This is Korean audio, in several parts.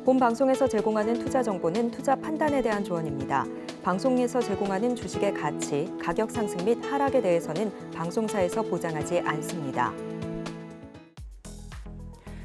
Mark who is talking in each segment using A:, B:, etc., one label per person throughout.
A: 본 방송에서 제공하는 투자 정보는 투자 판단에 대한 조언입니다. 방송에서 제공하는 주식의 가치, 가격 상승 및 하락에 대해서는 방송사에서 보장하지 않습니다.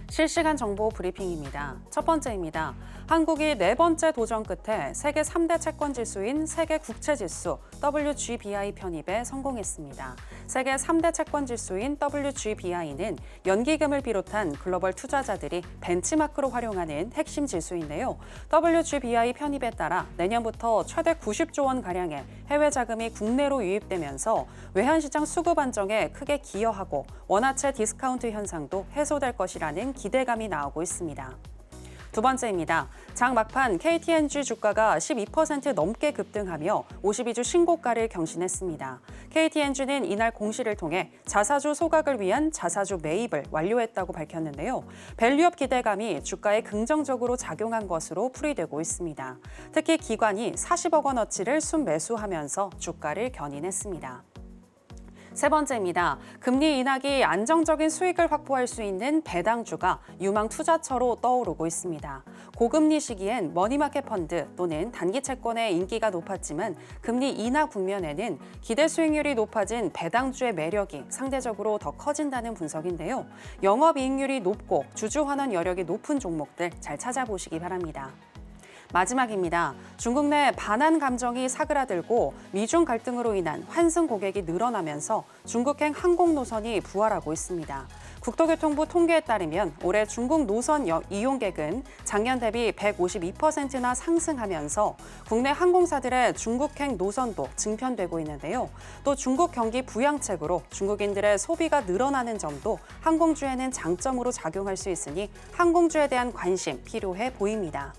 B: 실시간 정보 브리핑입니다. 첫 번째입니다. 한국이 네 번째 도전 끝에 세계 3대 채권 지수인 세계 국채 지수 WGBI 편입에 성공했습니다. 세계 3대 채권 지수인 WGBI는 연기금을 비롯한 글로벌 투자자들이 벤치마크로 활용하는 핵심 지수인데요. WGBI 편입에 따라 내년부터 최대 90조 원 가량의 해외 자금이 국내로 유입되면서 외환시장 수급 안정에 크게 기여하고 원화채 디스카운트 현상도 해소될 것이라는 기대감이 나오고 있습니다. 두 번째입니다. 장 막판 KTNG 주가가 12% 넘게 급등하며 52주 신고가를 경신했습니다. KTNG는 이날 공시를 통해 자사주 소각을 위한 자사주 매입을 완료했다고 밝혔는데요. 밸류업 기대감이 주가에 긍정적으로 작용한 것으로 풀이되고 있습니다. 특히 기관이 40억 원어치를 순매수하면서 주가를 견인했습니다. 세 번째입니다. 금리 인하기 안정적인 수익을 확보할 수 있는 배당주가 유망 투자처로 떠오르고 있습니다. 고금리 시기엔 머니마켓 펀드 또는 단기 채권의 인기가 높았지만 금리 인하 국면에는 기대 수익률이 높아진 배당주의 매력이 상대적으로 더 커진다는 분석인데요. 영업이익률이 높고 주주 환원 여력이 높은 종목들 잘 찾아보시기 바랍니다. 마지막입니다. 중국 내 반한 감정이 사그라들고 미중 갈등으로 인한 환승 고객이 늘어나면서 중국행 항공 노선이 부활하고 있습니다. 국토교통부 통계에 따르면 올해 중국 노선 이용객은 작년 대비 152%나 상승하면서 국내 항공사들의 중국행 노선도 증편되고 있는데요. 또 중국 경기 부양책으로 중국인들의 소비가 늘어나는 점도 항공주에는 장점으로 작용할 수 있으니 항공주에 대한 관심 필요해 보입니다.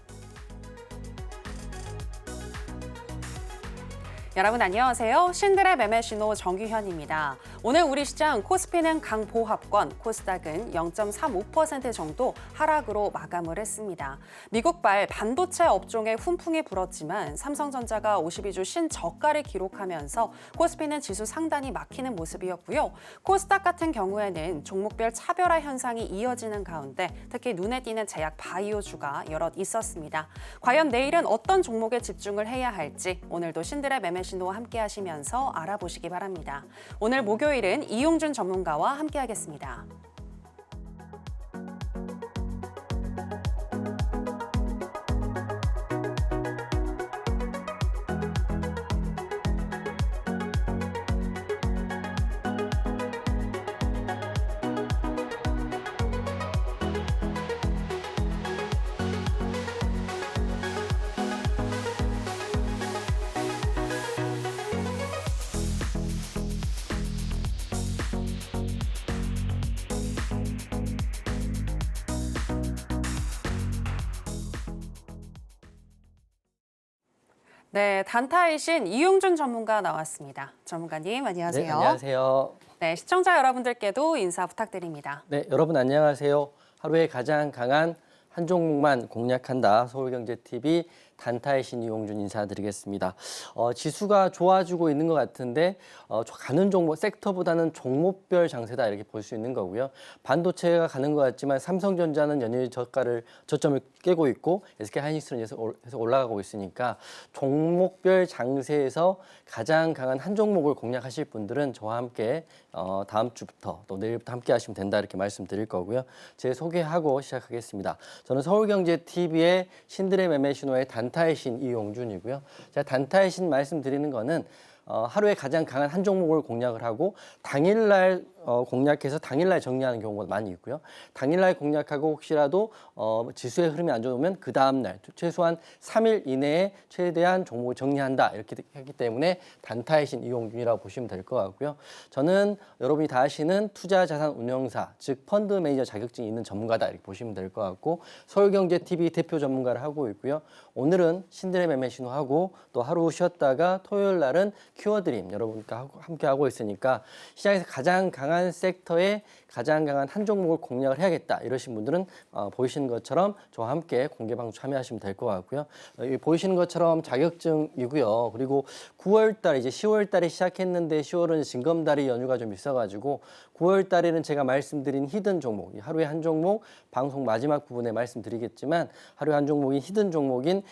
B: 여러분 안녕하세요. 신들의 매매 신호 정규현입니다. 오늘 우리 시장 코스피는 강보합권, 코스닥은 0.35% 정도 하락으로 마감을 했습니다. 미국발 반도체 업종에 훈풍이 불었지만 삼성전자가 52주 신저가를 기록하면서 코스피는 지수 상단이 막히는 모습이었고요. 코스닥 같은 경우에는 종목별 차별화 현상이 이어지는 가운데 특히 눈에 띄는 제약 바이오주가 여럿 있었습니다. 과연 내일은 어떤 종목에 집중을 해야 할지 오늘도 신들의 매매 신호와 함께 하시면서 알아보시기 바랍니다. 오늘 목요일은 이용준 전문가와 함께 하겠습니다. 네, 단타이신 이용준 전문가 나왔습니다. 전문가님 안녕하세요.
C: 네, 안녕하세요.
B: 네, 시청자 여러분들께도 인사 부탁드립니다.
C: 네, 여러분 안녕하세요. 하루에 가장 강한 한 종목만 공략한다. 서울경제TV 단타의 신 이용준 인사드리겠습니다. 지수가 좋아지고 있는 것 같은데 가는 종목, 섹터보다는 종목별 장세다 이렇게 볼 수 있는 거고요. 반도체가 가는 것 같지만 삼성전자는 연일 저점을 깨고 있고 SK하이닉스는 계속 올라가고 있으니까 종목별 장세에서 가장 강한 한 종목을 공략하실 분들은 저와 함께 다음 주부터 또 내일부터 함께 하시면 된다 이렇게 말씀드릴 거고요. 제 소개하고 시작하겠습니다. 저는 서울경제TV의 신들의 매매 신호의 단타의 신 이용준이고요. 제가 단타의 신 말씀드리는 거는 하루에 가장 강한 한 종목을 공략을 하고 당일날 공략해서 당일날 정리하는 경우가 많이 있고요. 당일날 공략하고 혹시라도 지수의 흐름이 안 좋으면 그 다음날 최소한 3일 이내에 최대한 종목을 정리한다 이렇게 했기 때문에 단타의 신 이용준이라고 보시면 될 것 같고요. 저는 여러분이 다 아시는 투자자산 운용사 즉 펀드 매니저 자격증이 있는 전문가다 이렇게 보시면 될 것 같고 서울경제TV 대표 전문가를 하고 있고요. 오늘은 신들의 매매 신호하고 또 하루 쉬었다가 토요일 날은 큐어드림 여러분과 함께 하고 있으니까 시장에서 가장 강한 강한 섹터에 가장 강한 한 종목을 공략을 해야겠다 이러신 분들은 보이시는 것처럼 저와 함께 공개 방송 참여하시면 될 것 같고요. 보이시는 것처럼 자격증이고요. 그리고 9월 달 이제 10월 달에 시작했는데 10월은 징검다리 연휴가 좀 있어가지고 9월 달에는 제가 말씀드린 히든 종목, 하루에 한 종목 방송 마지막 부분에 말씀드리겠지만 하루에 한 종목인 히든 종목인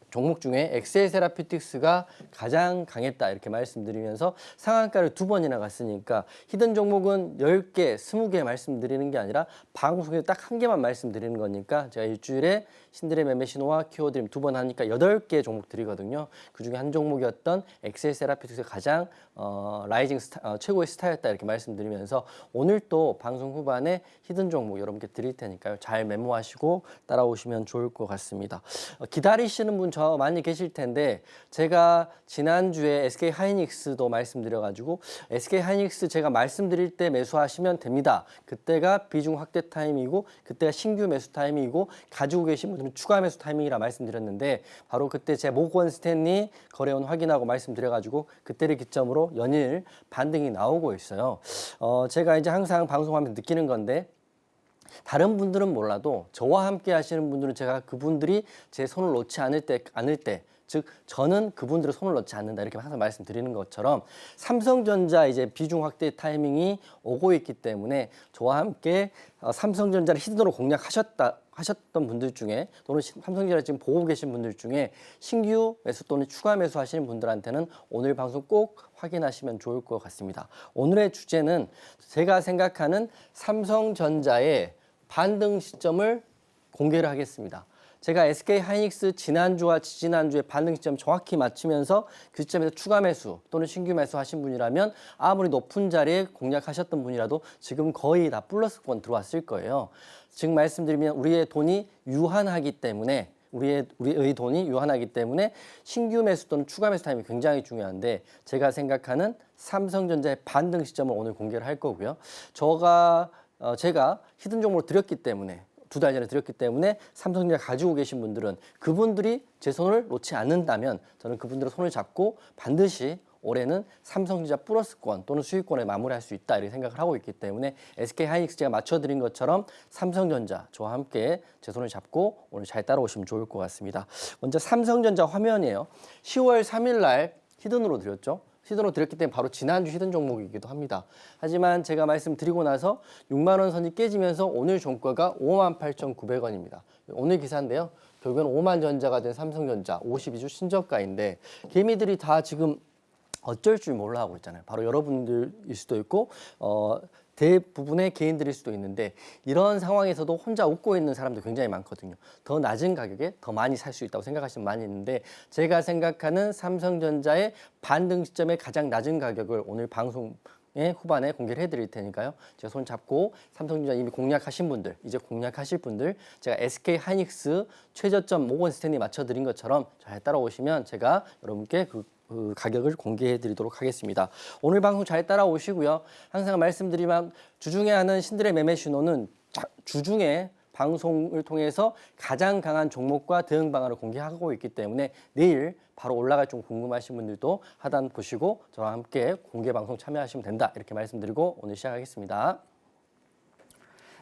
C: 종목 중에 엑셀 세라피틱스가 가장 강했다 이렇게 말씀드리면서 상한가를 2번이나 갔으니까 히든 종목은 10개, 20개 말씀드리는 게 아니라 방송에 딱 한 개만 말씀드리는 거니까 제가 일주일에 신들의 매매 신호와 키워드림 2번 하니까 8개 종목 드리거든요. 그중에 한 종목이었던 엑셀 세라피틱스가 가장 라이징 최고의 스타였다 이렇게 말씀드리면서 오늘 또 방송 후반에 히든 종목 여러분께 드릴 테니까요. 잘 메모하시고 따라오시면 좋을 것 같습니다. 기다리시는 분 저 많이 계실 텐데 제가 지난주에 SK 하이닉스도 말씀드려가지고 SK 하이닉스 제가 말씀드릴 때 매수하시면 됩니다. 그때가 비중 확대 타이밍이고 그때가 신규 매수 타이밍이고 가지고 계신 분들은 추가 매수 타이밍이라 말씀드렸는데 바로 그때 제 모건 스탠리 거래원 확인하고 말씀드려가지고 그때를 기점으로 연일 반등이 나오고 있어요. 제가 이제 항상 방송하면서 느끼는 건데 다른 분들은 몰라도 저와 함께 하시는 분들은 제가 그분들이 제 손을 놓지 않을 때 즉 저는 그분들의 손을 놓지 않는다 이렇게 항상 말씀드리는 것처럼 삼성전자 이제 비중 확대 타이밍이 오고 있기 때문에 저와 함께 삼성전자를 히든으로 하셨던 분들 중에 또는 삼성전자를 지금 보고 계신 분들 중에 신규 매수 또는 추가 매수 하시는 분들한테는 오늘 방송 꼭 확인하시면 좋을 것 같습니다. 오늘의 주제는 제가 생각하는 삼성전자의 반등 시점을 공개를 하겠습니다. 제가 SK 하이닉스 지난주와 지지난주에 반등 시점 정확히 맞추면서 그 시점에서 추가 매수 또는 신규 매수 하신 분이라면 아무리 높은 자리에 공략하셨던 분이라도 지금 거의 다 플러스권 들어왔을 거예요. 지금 말씀드리면 우리의 돈이 유한하기 때문에 우리의 돈이 유한하기 때문에 신규 매수 또는 추가 매수 타임이 굉장히 중요한데 제가 생각하는 삼성전자의 반등 시점을 오늘 공개를 할 거고요. 제가 히든 종목으로 드렸기 때문에 2달 전에 드렸기 때문에 삼성전자 가지고 계신 분들은 그분들이 제 손을 놓지 않는다면 저는 그분들의 손을 잡고 반드시 올해는 삼성전자 플러스권 또는 수익권에 마무리할 수 있다 이렇게 생각을 하고 있기 때문에 SK 하이닉스 제가 맞춰드린 것처럼 삼성전자 저와 함께 제 손을 잡고 오늘 잘 따라오시면 좋을 것 같습니다. 먼저 삼성전자 화면이에요. 10월 3일 날 히든으로 드렸죠. 히든으로 드렸기 때문에 바로 지난주 히든 종목이기도 합니다. 하지만 제가 말씀드리고 나서 6만 원 선이 깨지면서 오늘 종가가 58,900원입니다. 오늘 기사인데요. 결국은 5만 전자가 된 삼성전자 52주 신저가인데 개미들이 다 지금 어쩔 줄 몰라 하고 있잖아요. 바로 여러분들일 수도 있고 대부분의 개인들일 수도 있는데 이런 상황에서도 혼자 웃고 있는 사람도 굉장히 많거든요. 더 낮은 가격에 더 많이 살 수 있다고 생각하시는 많이 있는데 제가 생각하는 삼성전자의 반등 시점의 가장 낮은 가격을 오늘 방송 후반에 공개를 해드릴 테니까요. 제가 손 잡고 삼성전자 이미 공략하신 분들, 이제 공략하실 분들 제가 SK 하이닉스 최저점 모건 스탠리 맞춰드린 것처럼 잘 따라오시면 제가 여러분께 그 가격을 공개해 드리도록 하겠습니다. 오늘 방송 잘 따라오시고요. 항상 말씀드리면 주중에 하는 신들의 매매 신호는 주중에 방송을 통해서 가장 강한 종목과 대응 방안을 공개하고 있기 때문에 내일 바로 올라갈 좀 궁금하신 분들도 하단 보시고 저와 함께 공개 방송 참여하시면 된다 이렇게 말씀드리고 오늘 시작하겠습니다.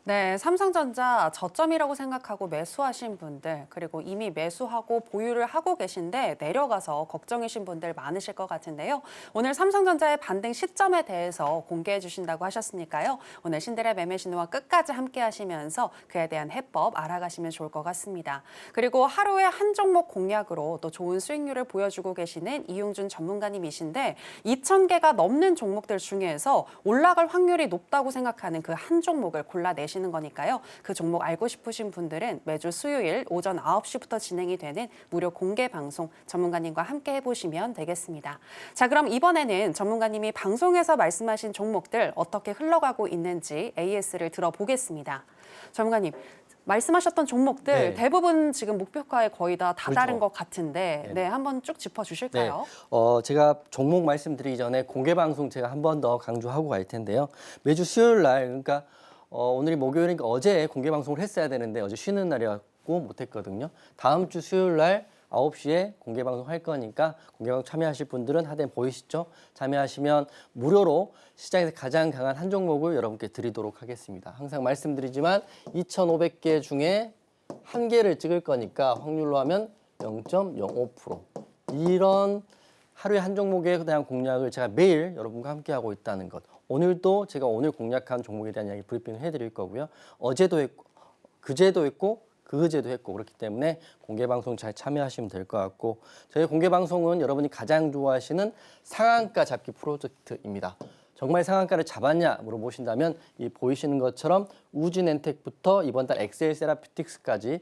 B: 네, 삼성전자 저점이라고 생각하고 매수하신 분들 그리고 이미 매수하고 보유를 하고 계신데 내려가서 걱정이신 분들 많으실 것 같은데요. 오늘 삼성전자의 반등 시점에 대해서 공개해 주신다고 하셨으니까요. 오늘 신들의 매매 신호와 끝까지 함께 하시면서 그에 대한 해법 알아가시면 좋을 것 같습니다. 그리고 하루에 한 종목 공략으로 또 좋은 수익률을 보여주고 계시는 이용준 전문가님이신데 2,000개가 넘는 종목들 중에서 올라갈 확률이 높다고 생각하는 그 한 종목을 골라내시는 거니까요. 그 종목 알고 싶으신 분들은 매주 수요일 오전 9시부터 진행이 되는 무료 공개 방송 전문가님과 함께 해보시면 되겠습니다. 자, 그럼 이번에는 전문가님이 방송에서 말씀하신 종목들 어떻게 흘러가고 있는지 AS를 들어보겠습니다. 전문가님, 말씀하셨던 종목들
C: 네.
B: 대부분 지금 목표가에 거의 다 다다른
C: 그렇죠.
B: 것 같은데 네, 한번 쭉 짚어주실까요?
C: 제가 종목 말씀드리기 전에 공개 방송 제가 한 번 더 강조하고 갈 텐데요. 매주 수요일 날 그러니까 오늘이 목요일이니까 어제 공개 방송을 했어야 되는데 어제 쉬는 날이었고 못했거든요. 다음 주 수요일 날 9시에 공개 방송 할 거니까 공개 방송 참여하실 분들은 하단 보이시죠? 참여하시면 무료로 시장에서 가장 강한 한 종목을 여러분께 드리도록 하겠습니다. 항상 말씀드리지만 2,500개 중에 한 개를 찍을 거니까 확률로 하면 0.05%. 이런 하루에 한 종목에 대한 공략을 제가 매일 여러분과 함께 하고 있다는 것. 오늘도 제가 오늘 공략한 종목에 대한 이야기 브리핑을 해드릴 거고요. 어제도 했고, 그제도 했고, 그제도 했고 그렇기 때문에 공개 방송 잘 참여하시면 될 것 같고, 저희 공개 방송은 여러분이 가장 좋아하시는 상한가 잡기 프로젝트입니다. 정말 상한가를 잡았냐 물어보신다면 이 보이시는 것처럼 우진엔텍부터 이번 달 엑셀 세라피틱스까지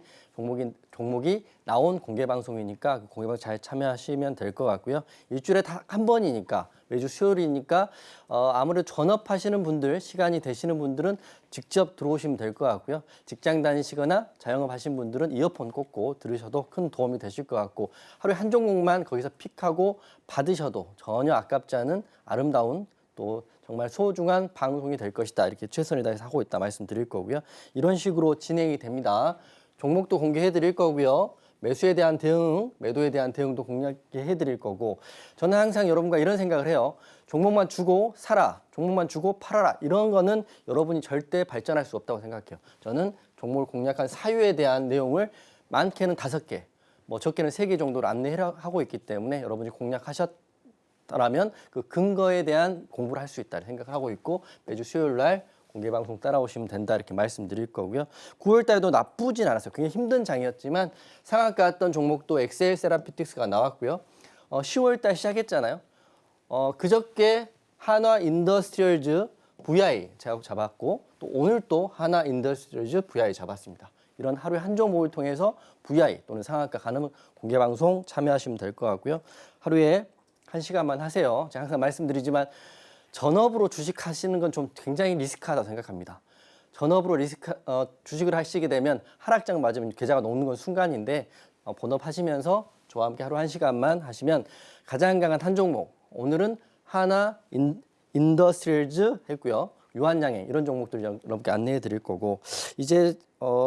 C: 종목이 나온 공개 방송이니까 그 공개 방송 잘 참여하시면 될 것 같고요. 일주일에 다 한 번이니까 매주 수요일이니까 아무래도 전업하시는 분들, 시간이 되시는 분들은 직접 들어오시면 될 것 같고요. 직장 다니시거나 자영업 하신 분들은 이어폰 꽂고 들으셔도 큰 도움이 되실 것 같고, 하루에 한 종목만 거기서 픽하고 받으셔도 전혀 아깝지 않은 아름다운 또 정말 소중한 방송이 될 것이다. 이렇게 최선을 다해서 하고 있다 말씀드릴 거고요. 이런 식으로 진행이 됩니다. 종목도 공개해 드릴 거고요. 매수에 대한 대응, 매도에 대한 대응도 공략해 드릴 거고, 저는 항상 여러분과 이런 생각을 해요. 종목만 주고 사라, 종목만 주고 팔아라. 이런 거는 여러분이 절대 발전할 수 없다고 생각해요. 저는 종목을 공략한 사유에 대한 내용을 많게는 5개, 뭐 적게는 3개 정도로 안내하고 있기 때문에 여러분이 공략하셨다면 그 근거에 대한 공부를 할 수 있다 생각을 하고 있고, 매주 수요일 날 공개 방송 따라오시면 된다 이렇게 말씀드릴 거고요. 9월 달도 나쁘진 않았어요. 굉장히 힘든 장이었지만 상한가 했던 종목도 엑셀 세라피틱스가 나왔고요. 10월 달 시작했잖아요. 그저께 한화 인더스트리얼즈 VI 제가 잡았고, 또 오늘 또 한화 인더스트리얼즈 VI 잡았습니다. 이런 하루에 한 종목을 통해서 VI 또는 상한가 가는 공개 방송 참여하시면 될 것 같고요. 하루에 1시간만 하세요. 제가 항상 말씀드리지만 전업으로 주식하시는 건 좀 굉장히 리스크하다고 생각합니다. 전업으로 주식을 하시게 되면 하락장 맞으면 계좌가 녹는 건 순간인데, 본업하시면서 저와 함께 하루 1시간만 하시면 가장 강한 한 종목, 오늘은 하나 인더스트리얼즈 했고요. 유한양행 이런 종목들 여러분께 안내해 드릴 거고, 이제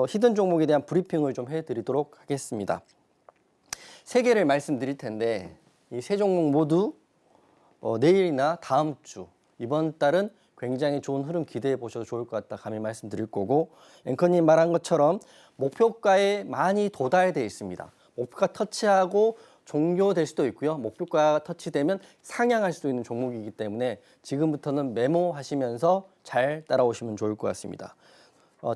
C: 히든 종목에 대한 브리핑을 좀 해드리도록 하겠습니다. 3개를 말씀드릴 텐데 이 3종목 모두 내일이나 다음 주, 이번 달은 굉장히 좋은 흐름 기대해 보셔도 좋을 것 같다 감히 말씀드릴 거고, 앵커님 말한 것처럼 목표가에 많이 도달돼 있습니다. 목표가 터치하고 종료될 수도 있고요. 목표가가 터치되면 상향할 수도 있는 종목이기 때문에 지금부터는 메모하시면서 잘 따라오시면 좋을 것 같습니다.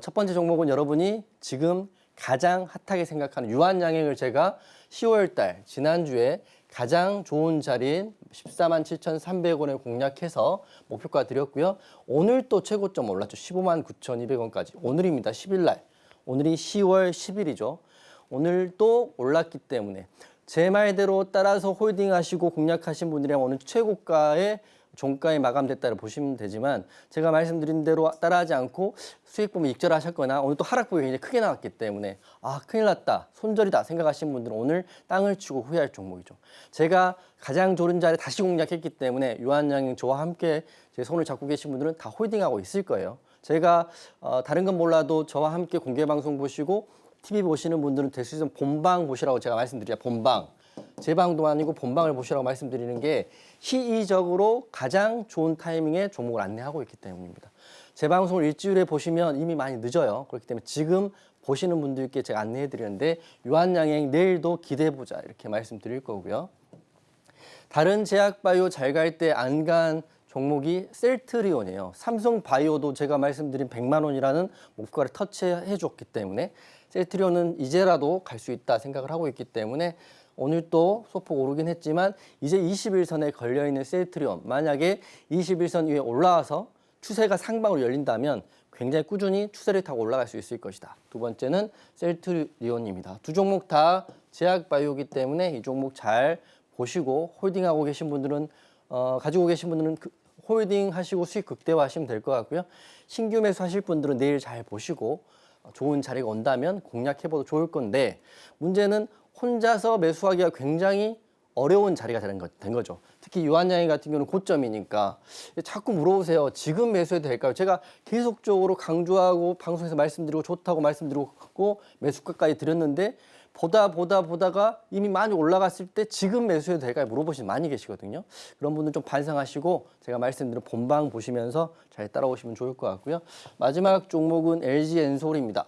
C: 첫 번째 종목은 여러분이 지금 가장 핫하게 생각하는 유한양행을 제가 10월 달 지난주에 가장 좋은 자리인 147,300원에 공략해서 목표가 드렸고요. 오늘 또 최고점 올랐죠. 159,200원까지. 오늘입니다. 10일 날. 오늘이 10월 10일이죠. 오늘 또 올랐기 때문에 제 말대로 따라서 홀딩하시고 공략하신 분들이랑 오늘 최고가에 종가에 마감됐다고 보시면 되지만, 제가 말씀드린 대로 따라하지 않고 수익 보면 익절하셨거나 오늘 또 하락폭이 굉장히 크게 나왔기 때문에 큰일 났다, 손절이다 생각하시는 분들은 오늘 땅을 치고 후회할 종목이죠. 제가 가장 좋은 자리에 다시 공략했기 때문에 유한양행 저와 함께 제 손을 잡고 계신 분들은 다 홀딩하고 있을 거예요. 제가 다른 건 몰라도 저와 함께 공개 방송 보시고 TV 보시는 분들은 될 수 있으면 본방 보시라고 제가 말씀드려요. 본방. 제 방도 아니고 본방을 보시라고 말씀드리는 게 시의적으로 가장 좋은 타이밍에 종목을 안내하고 있기 때문입니다. 제 방송을 일주일에 보시면 이미 많이 늦어요. 그렇기 때문에 지금 보시는 분들께 제가 안내해 드리는데, 유한양행 내일도 기대해보자 이렇게 말씀드릴 거고요. 다른 제약바이오 잘 갈 때 안 간 종목이 셀트리온이에요. 삼성바이오도 제가 말씀드린 100만 원이라는 목표를 터치해 줬기 때문에 셀트리온은 이제라도 갈 수 있다 생각을 하고 있기 때문에 오늘 또 소폭 오르긴 했지만 이제 21선에 걸려있는 셀트리온, 만약에 21선 위에 올라와서 추세가 상방으로 열린다면 굉장히 꾸준히 추세를 타고 올라갈 수 있을 것이다. 두 번째는 셀트리온입니다. 두 종목 다 제약바이오이기 때문에 이 종목 잘 보시고 홀딩하고 계신 분들은 가지고 계신 분들은 홀딩 하시고 수익 극대화하시면 될 것 같고요. 신규 매수 하실 분들은 내일 잘 보시고 좋은 자리가 온다면 공략해봐도 좋을 건데, 문제는 혼자서 매수하기가 굉장히 어려운 자리가 된 거죠. 특히 유한양행 같은 경우는 고점이니까 자꾸 물어보세요. 지금 매수해도 될까요? 제가 계속적으로 강조하고 방송에서 말씀드리고 좋다고 말씀드리고 매수가까지 드렸는데 보다가 이미 많이 올라갔을 때 지금 매수해도 될까요? 물어보시는 많이 계시거든요. 그런 분들 좀 반성하시고 제가 말씀드린 본방 보시면서 잘 따라오시면 좋을 것 같고요. 마지막 종목은 LG엔솔입니다.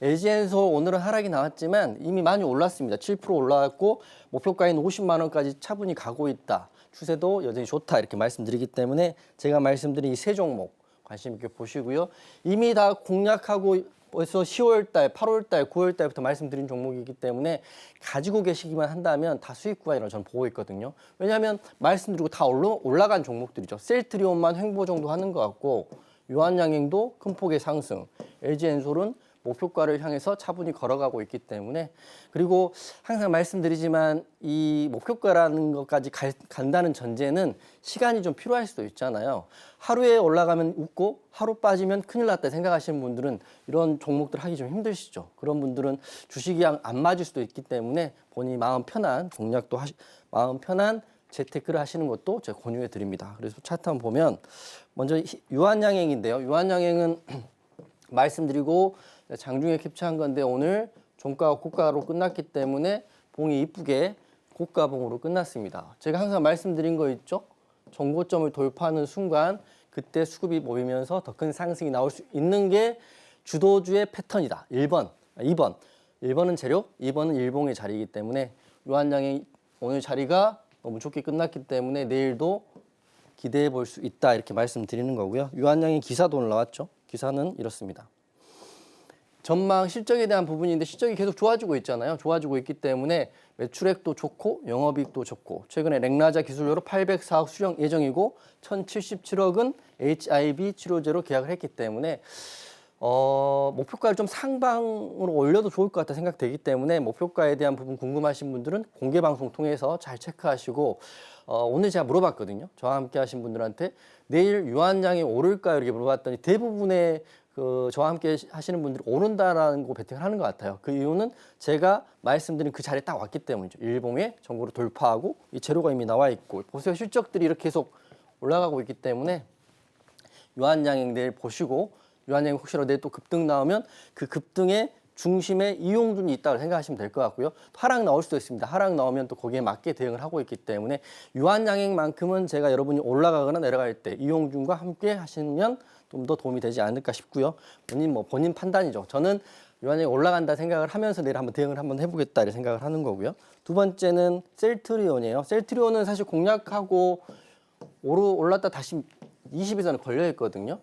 C: LG엔솔 오늘은 하락이 나왔지만 이미 많이 올랐습니다. 7% 올라왔고 목표가인 50만 원까지 차분히 가고 있다. 추세도 여전히 좋다 이렇게 말씀드리기 때문에 제가 말씀드린 이 세 종목 관심 있게 보시고요. 이미 다 공략하고 벌써 10월 달, 8월 달, 9월 달부터 말씀드린 종목이기 때문에 가지고 계시기만 한다면 다 수익 구간이라고 저는 보고 있거든요. 왜냐하면 말씀드리고 다 올라간 종목들이죠. 셀트리온만 횡보 정도 하는 것 같고 유한양행도 큰 폭의 상승, LG엔솔은 목표가를 향해서 차분히 걸어가고 있기 때문에 그리고 항상 말씀드리지만 이 목표가라는 것까지 간다는 전제는 시간이 좀 필요할 수도 있잖아요. 하루에 올라가면 웃고 하루 빠지면 큰일 났다 생각하시는 분들은 이런 종목들 하기 좀 힘드시죠. 그런 분들은 주식이 안 맞을 수도 있기 때문에 본인이 마음 편한 공략도 마음 편한 재테크를 하시는 것도 제가 권유해 드립니다. 그래서 차트 한번 보면 먼저 유한양행인데요. 유한양행은 말씀드리고 장중에 캡처한 건데 오늘 종가가 고가로 끝났기 때문에 봉이 이쁘게 고가봉으로 끝났습니다. 제가 항상 말씀드린 거 있죠? 정고점을 돌파하는 순간 그때 수급이 모이면서 더 큰 상승이 나올 수 있는 게 주도주의 패턴이다. 1번, 2번. 1번은 재료, 2번은 일봉의 자리이기 때문에 유한양의 오늘 자리가 너무 좋게 끝났기 때문에 내일도 기대해 볼 수 있다 이렇게 말씀드리는 거고요. 유한양의 기사도 오늘 나왔죠. 기사는 이렇습니다. 전망 실적에 대한 부분인데 실적이 계속 좋아지고 있잖아요. 좋아지고 있기 때문에 매출액도 좋고 영업이익도 좋고 최근에 렉나자 기술료로 804억 수령 예정이고 1,077억은 HIV 치료제로 계약을 했기 때문에 목표가를 좀 상방으로 올려도 좋을 것 같다 생각되기 때문에 목표가에 대한 부분 궁금하신 분들은 공개 방송 통해서 잘 체크하시고 오늘 제가 물어봤거든요. 저와 함께 하신 분들한테 내일 유한양이 오를까요? 이렇게 물어봤더니 대부분의 저와 함께 하시는 분들이 오른다라는 거 베팅을 하는 것 같아요. 그 이유는 제가 말씀드린 그 자리에 딱 왔기 때문이죠. 일봉의 정보를 돌파하고 이 재료가 이미 나와 있고 보세요. 실적들이 이렇게 계속 올라가고 있기 때문에 유한양행 내일 보시고 유한양행 혹시라도 내일 또 급등 나오면 그 급등의 중심에 이용준이 있다고 생각하시면 될 것 같고요. 하락 나올 수도 있습니다. 하락 나오면 또 거기에 맞게 대응을 하고 있기 때문에 유한양행만큼은 제가 여러분이 올라가거나 내려갈 때 이용준과 함께 하시면 좀 더 도움이 되지 않을까 싶고요. 본인 판단이죠. 저는 유한양행 올라간다 생각을 하면서 내일 한번 대응을 한번 해보겠다 이렇게 생각을 하는 거고요. 두 번째는 셀트리온이에요. 셀트리온은 사실 공략하고 올랐다 다시 20일선에 걸려 있거든요.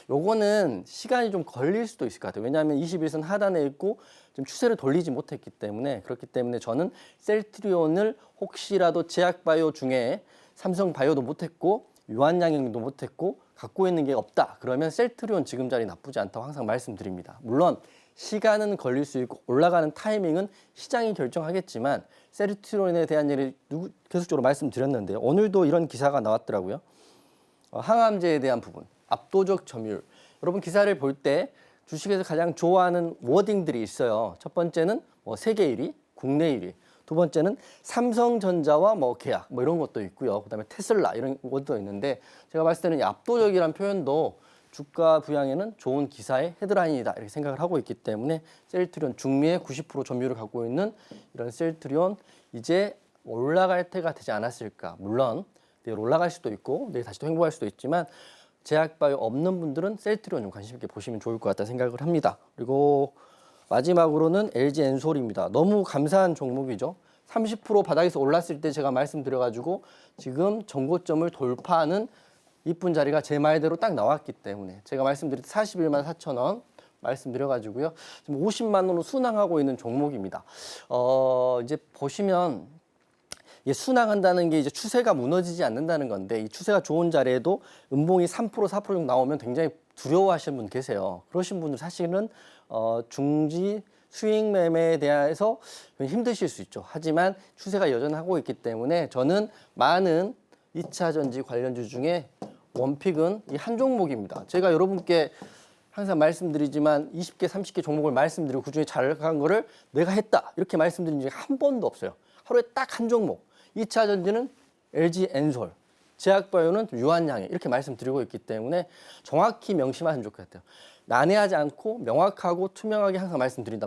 C: 요거는 시간이 좀 걸릴 수도 있을 것 같아요. 왜냐하면 21선 하단에 있고 좀 추세를 돌리지 못했기 때문에 그렇기 때문에 저는 셀트리온을 혹시라도 제약바이오 중에 삼성바이오도 못했고 유한양행도 못했고 갖고 있는 게 없다. 그러면 셀트리온 지금 자리 나쁘지 않다고 항상 말씀드립니다. 물론 시간은 걸릴 수 있고 올라가는 타이밍은 시장이 결정하겠지만 셀트리온에 대한 얘기를 계속적으로 말씀드렸는데요. 오늘도 이런 기사가 나왔더라고요. 항암제에 대한 부분, 압도적 점유율. 여러분 기사를 볼 때 주식에서 가장 좋아하는 워딩들이 있어요. 첫 번째는 세계 1위, 국내 1위. 두 번째는 삼성전자와 계약 이런 것도 있고요. 그다음에 테슬라 이런 것도 있는데 제가 봤을 때는 이 압도적이라는 표현도 주가 부양에는 좋은 기사의 헤드라인이다 이렇게 생각을 하고 있기 때문에 셀트리온 중미의 90% 점유율을 갖고 있는 이런 셀트리온 이제 올라갈 때가 되지 않았을까. 물론 내일 올라갈 수도 있고 내일 다시 또 횡보할 수도 있지만 제약바이오 없는 분들은 셀트리온 좀 관심 있게 보시면 좋을 것 같다 생각을 합니다. 그리고 마지막으로는 LG엔솔입니다. 너무 감사한 종목이죠. 30% 바닥에서 올랐을 때 제가 말씀드려가지고 지금 정고점을 돌파하는 이쁜 자리가 제 말대로 딱 나왔기 때문에 제가 말씀드린 41만 4천 원 말씀드려가지고요. 지금 50만 원으로 순항하고 있는 종목입니다. 이제 보시면 순항한다는 게 이제 추세가 무너지지 않는다는 건데 이 추세가 좋은 자리에도 음봉이 3% 4% 정도 나오면 굉장히 두려워하시는 분 계세요. 그러신 분들 사실은 중지 수익 매매에 대해서 힘드실 수 있죠. 하지만 추세가 여전하고 있기 때문에 저는 많은 2차 전지 관련주 중에 원픽은 이 한 종목입니다. 제가 여러분께 항상 말씀드리지만 20개, 30개 종목을 말씀드리고 그중에 잘 간 거를 내가 했다 이렇게 말씀드린 적이 한 번도 없어요. 하루에 딱 한 종목. 2차 전지는 LG 엔솔, 제약바이오는 유한양행 이렇게 말씀드리고 있기 때문에 정확히 명심하시면 좋을 것 같아요. 난해하지 않고 명확하고 투명하게 항상 말씀드릴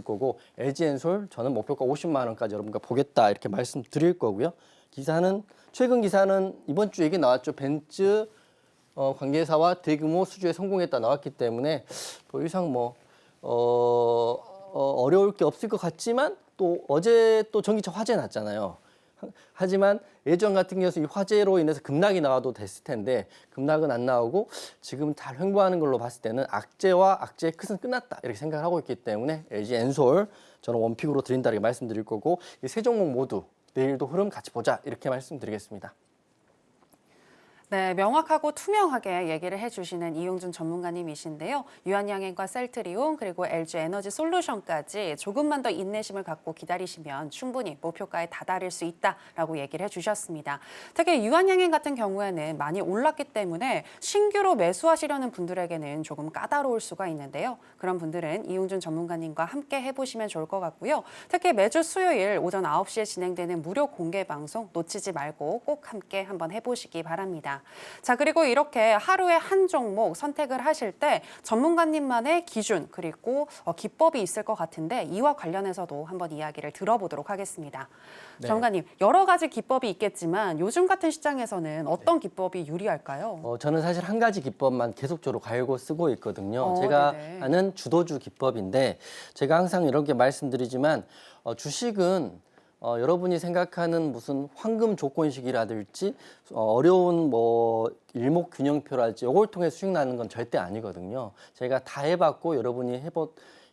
C: 거고 LG 엔솔 저는 목표가 50만 원까지 여러분과 보겠다 이렇게 말씀드릴 거고요. 기사는 최근 기사는 이번 주 얘기 나왔죠. 벤츠 관계사와 대규모 수주에 성공했다 나왔기 때문에 더 이상 어려울 게 없을 것 같지만 또 어제 또 전기차 화재 났잖아요. 하지만 예전 같은 경우에서 이 화재로 인해서 급락이 나와도 됐을 텐데 급락은 안 나오고 지금 잘 횡보하는 걸로 봤을 때는 악재와 악재의 끝은 끝났다 이렇게 생각을 하고 있기 때문에 LG 엔솔 저는 원픽으로 드린다 이렇게 말씀드릴 거고 이 세 종목 모두 내일도 흐름 같이 보자 이렇게 말씀드리겠습니다.
B: 네, 명확하고 투명하게 얘기를 해주시는 이용준 전문가님이신데요. 유한양행과 셀트리온 그리고 LG 에너지 솔루션까지 조금만 더 인내심을 갖고 기다리시면 충분히 목표가에 다다를 수 있다라고 얘기를 해주셨습니다. 특히 유한양행 같은 경우에는 많이 올랐기 때문에 신규로 매수하시려는 분들에게는 조금 까다로울 수가 있는데요. 그런 분들은 이용준 전문가님과 함께 해보시면 좋을 것 같고요. 특히 매주 수요일 오전 9시에 진행되는 무료 공개 방송 놓치지 말고 꼭 함께 한번 해보시기 바랍니다. 자, 그리고 이렇게 하루에 한 종목 선택을 하실 때 전문가님만의 기준 그리고 기법이 있을 것 같은데 이와 관련해서도 한번 이야기를 들어보도록 하겠습니다.
C: 네.
B: 전문가님, 여러 가지 기법이 있겠지만 요즘 같은 시장에서는 어떤 기법이 유리할까요?
C: 저는 사실 한 가지 기법만 계속적으로 갈고 쓰고 있거든요. 제가
B: 네네.
C: 하는 주도주 기법인데 제가 항상 이렇게 말씀드리지만 주식은 여러분이 생각하는 무슨 황금 조건식이라든지 어려운 일목균형표랄지 이걸 통해 수익 나는 건 절대 아니거든요. 제가 다 해봤고 여러분이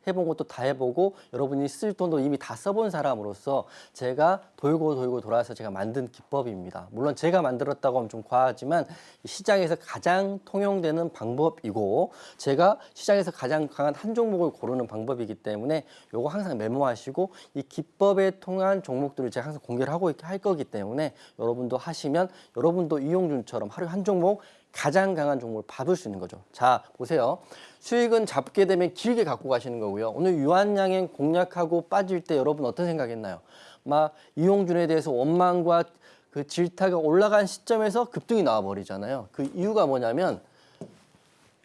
C: 해본 것도 다 해보고 여러분이 쓸 돈도 이미 다 써본 사람으로서 제가 돌고 돌아서 제가 만든 기법입니다. 물론 제가 만들었다고 하면 좀 과하지만 시장에서 가장 통용되는 방법이고 제가 시장에서 가장 강한 한 종목을 고르는 방법이기 때문에 요거 항상 메모하시고 이 기법에 통한 종목들을 제가 항상 공개를 하고 할 거기 때문에 여러분도 하시면 여러분도 이용준처럼 하루에 한 종목 가장 강한 종목을 받을 수 있는 거죠. 자, 보세요. 수익은 잡게 되면 길게 갖고 가시는 거고요. 오늘 유한양행 공략하고 빠질 때 여러분 어떤 생각했나요? 막 이용준에 대해서 원망과 그 질타가 올라간 시점에서 급등이 나와 버리잖아요. 그 이유가 뭐냐면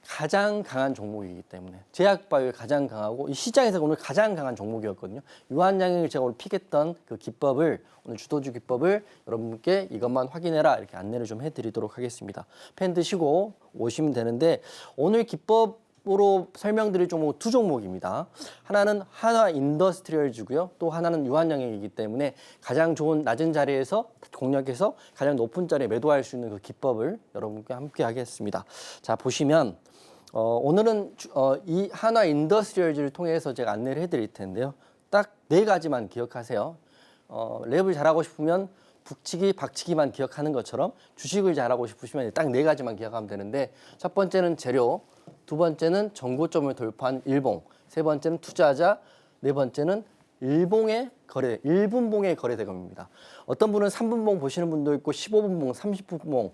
C: 가장 강한 종목이기 때문에 제약바이오가 가장 강하고 이 시장에서 오늘 가장 강한 종목이었거든요. 유한양행을 제가 오늘 픽했던 그 기법을 오늘 주도주 기법을 여러분께 이것만 확인해라 이렇게 안내를 좀 해드리도록 하겠습니다. 펜 드시고 오시면 되는데 오늘 기법으로 설명드릴 종목은 두 종목입니다. 하나는 한화 인더스트리얼즈고요. 또 하나는 유한양행이기 때문에 가장 좋은 낮은 자리에서 공략해서 가장 높은 자리에 매도할 수 있는 그 기법을 여러분께 함께 하겠습니다. 자, 보시면 오늘은 이 한화 인더스트리얼즈를 통해서 제가 안내를 해드릴 텐데요. 딱 네 가지만 기억하세요. 랩을 잘하고 싶으면 북치기, 박치기만 기억하는 것처럼 주식을 잘하고 싶으시면 딱 네 가지만 기억하면 되는데 첫 번째는 재료, 두 번째는 정고점을 돌파한 일봉, 세 번째는 투자자, 네 번째는 일분봉의 거래 대금입니다. 어떤 분은 3분봉 보시는 분도 있고 15분봉, 30분봉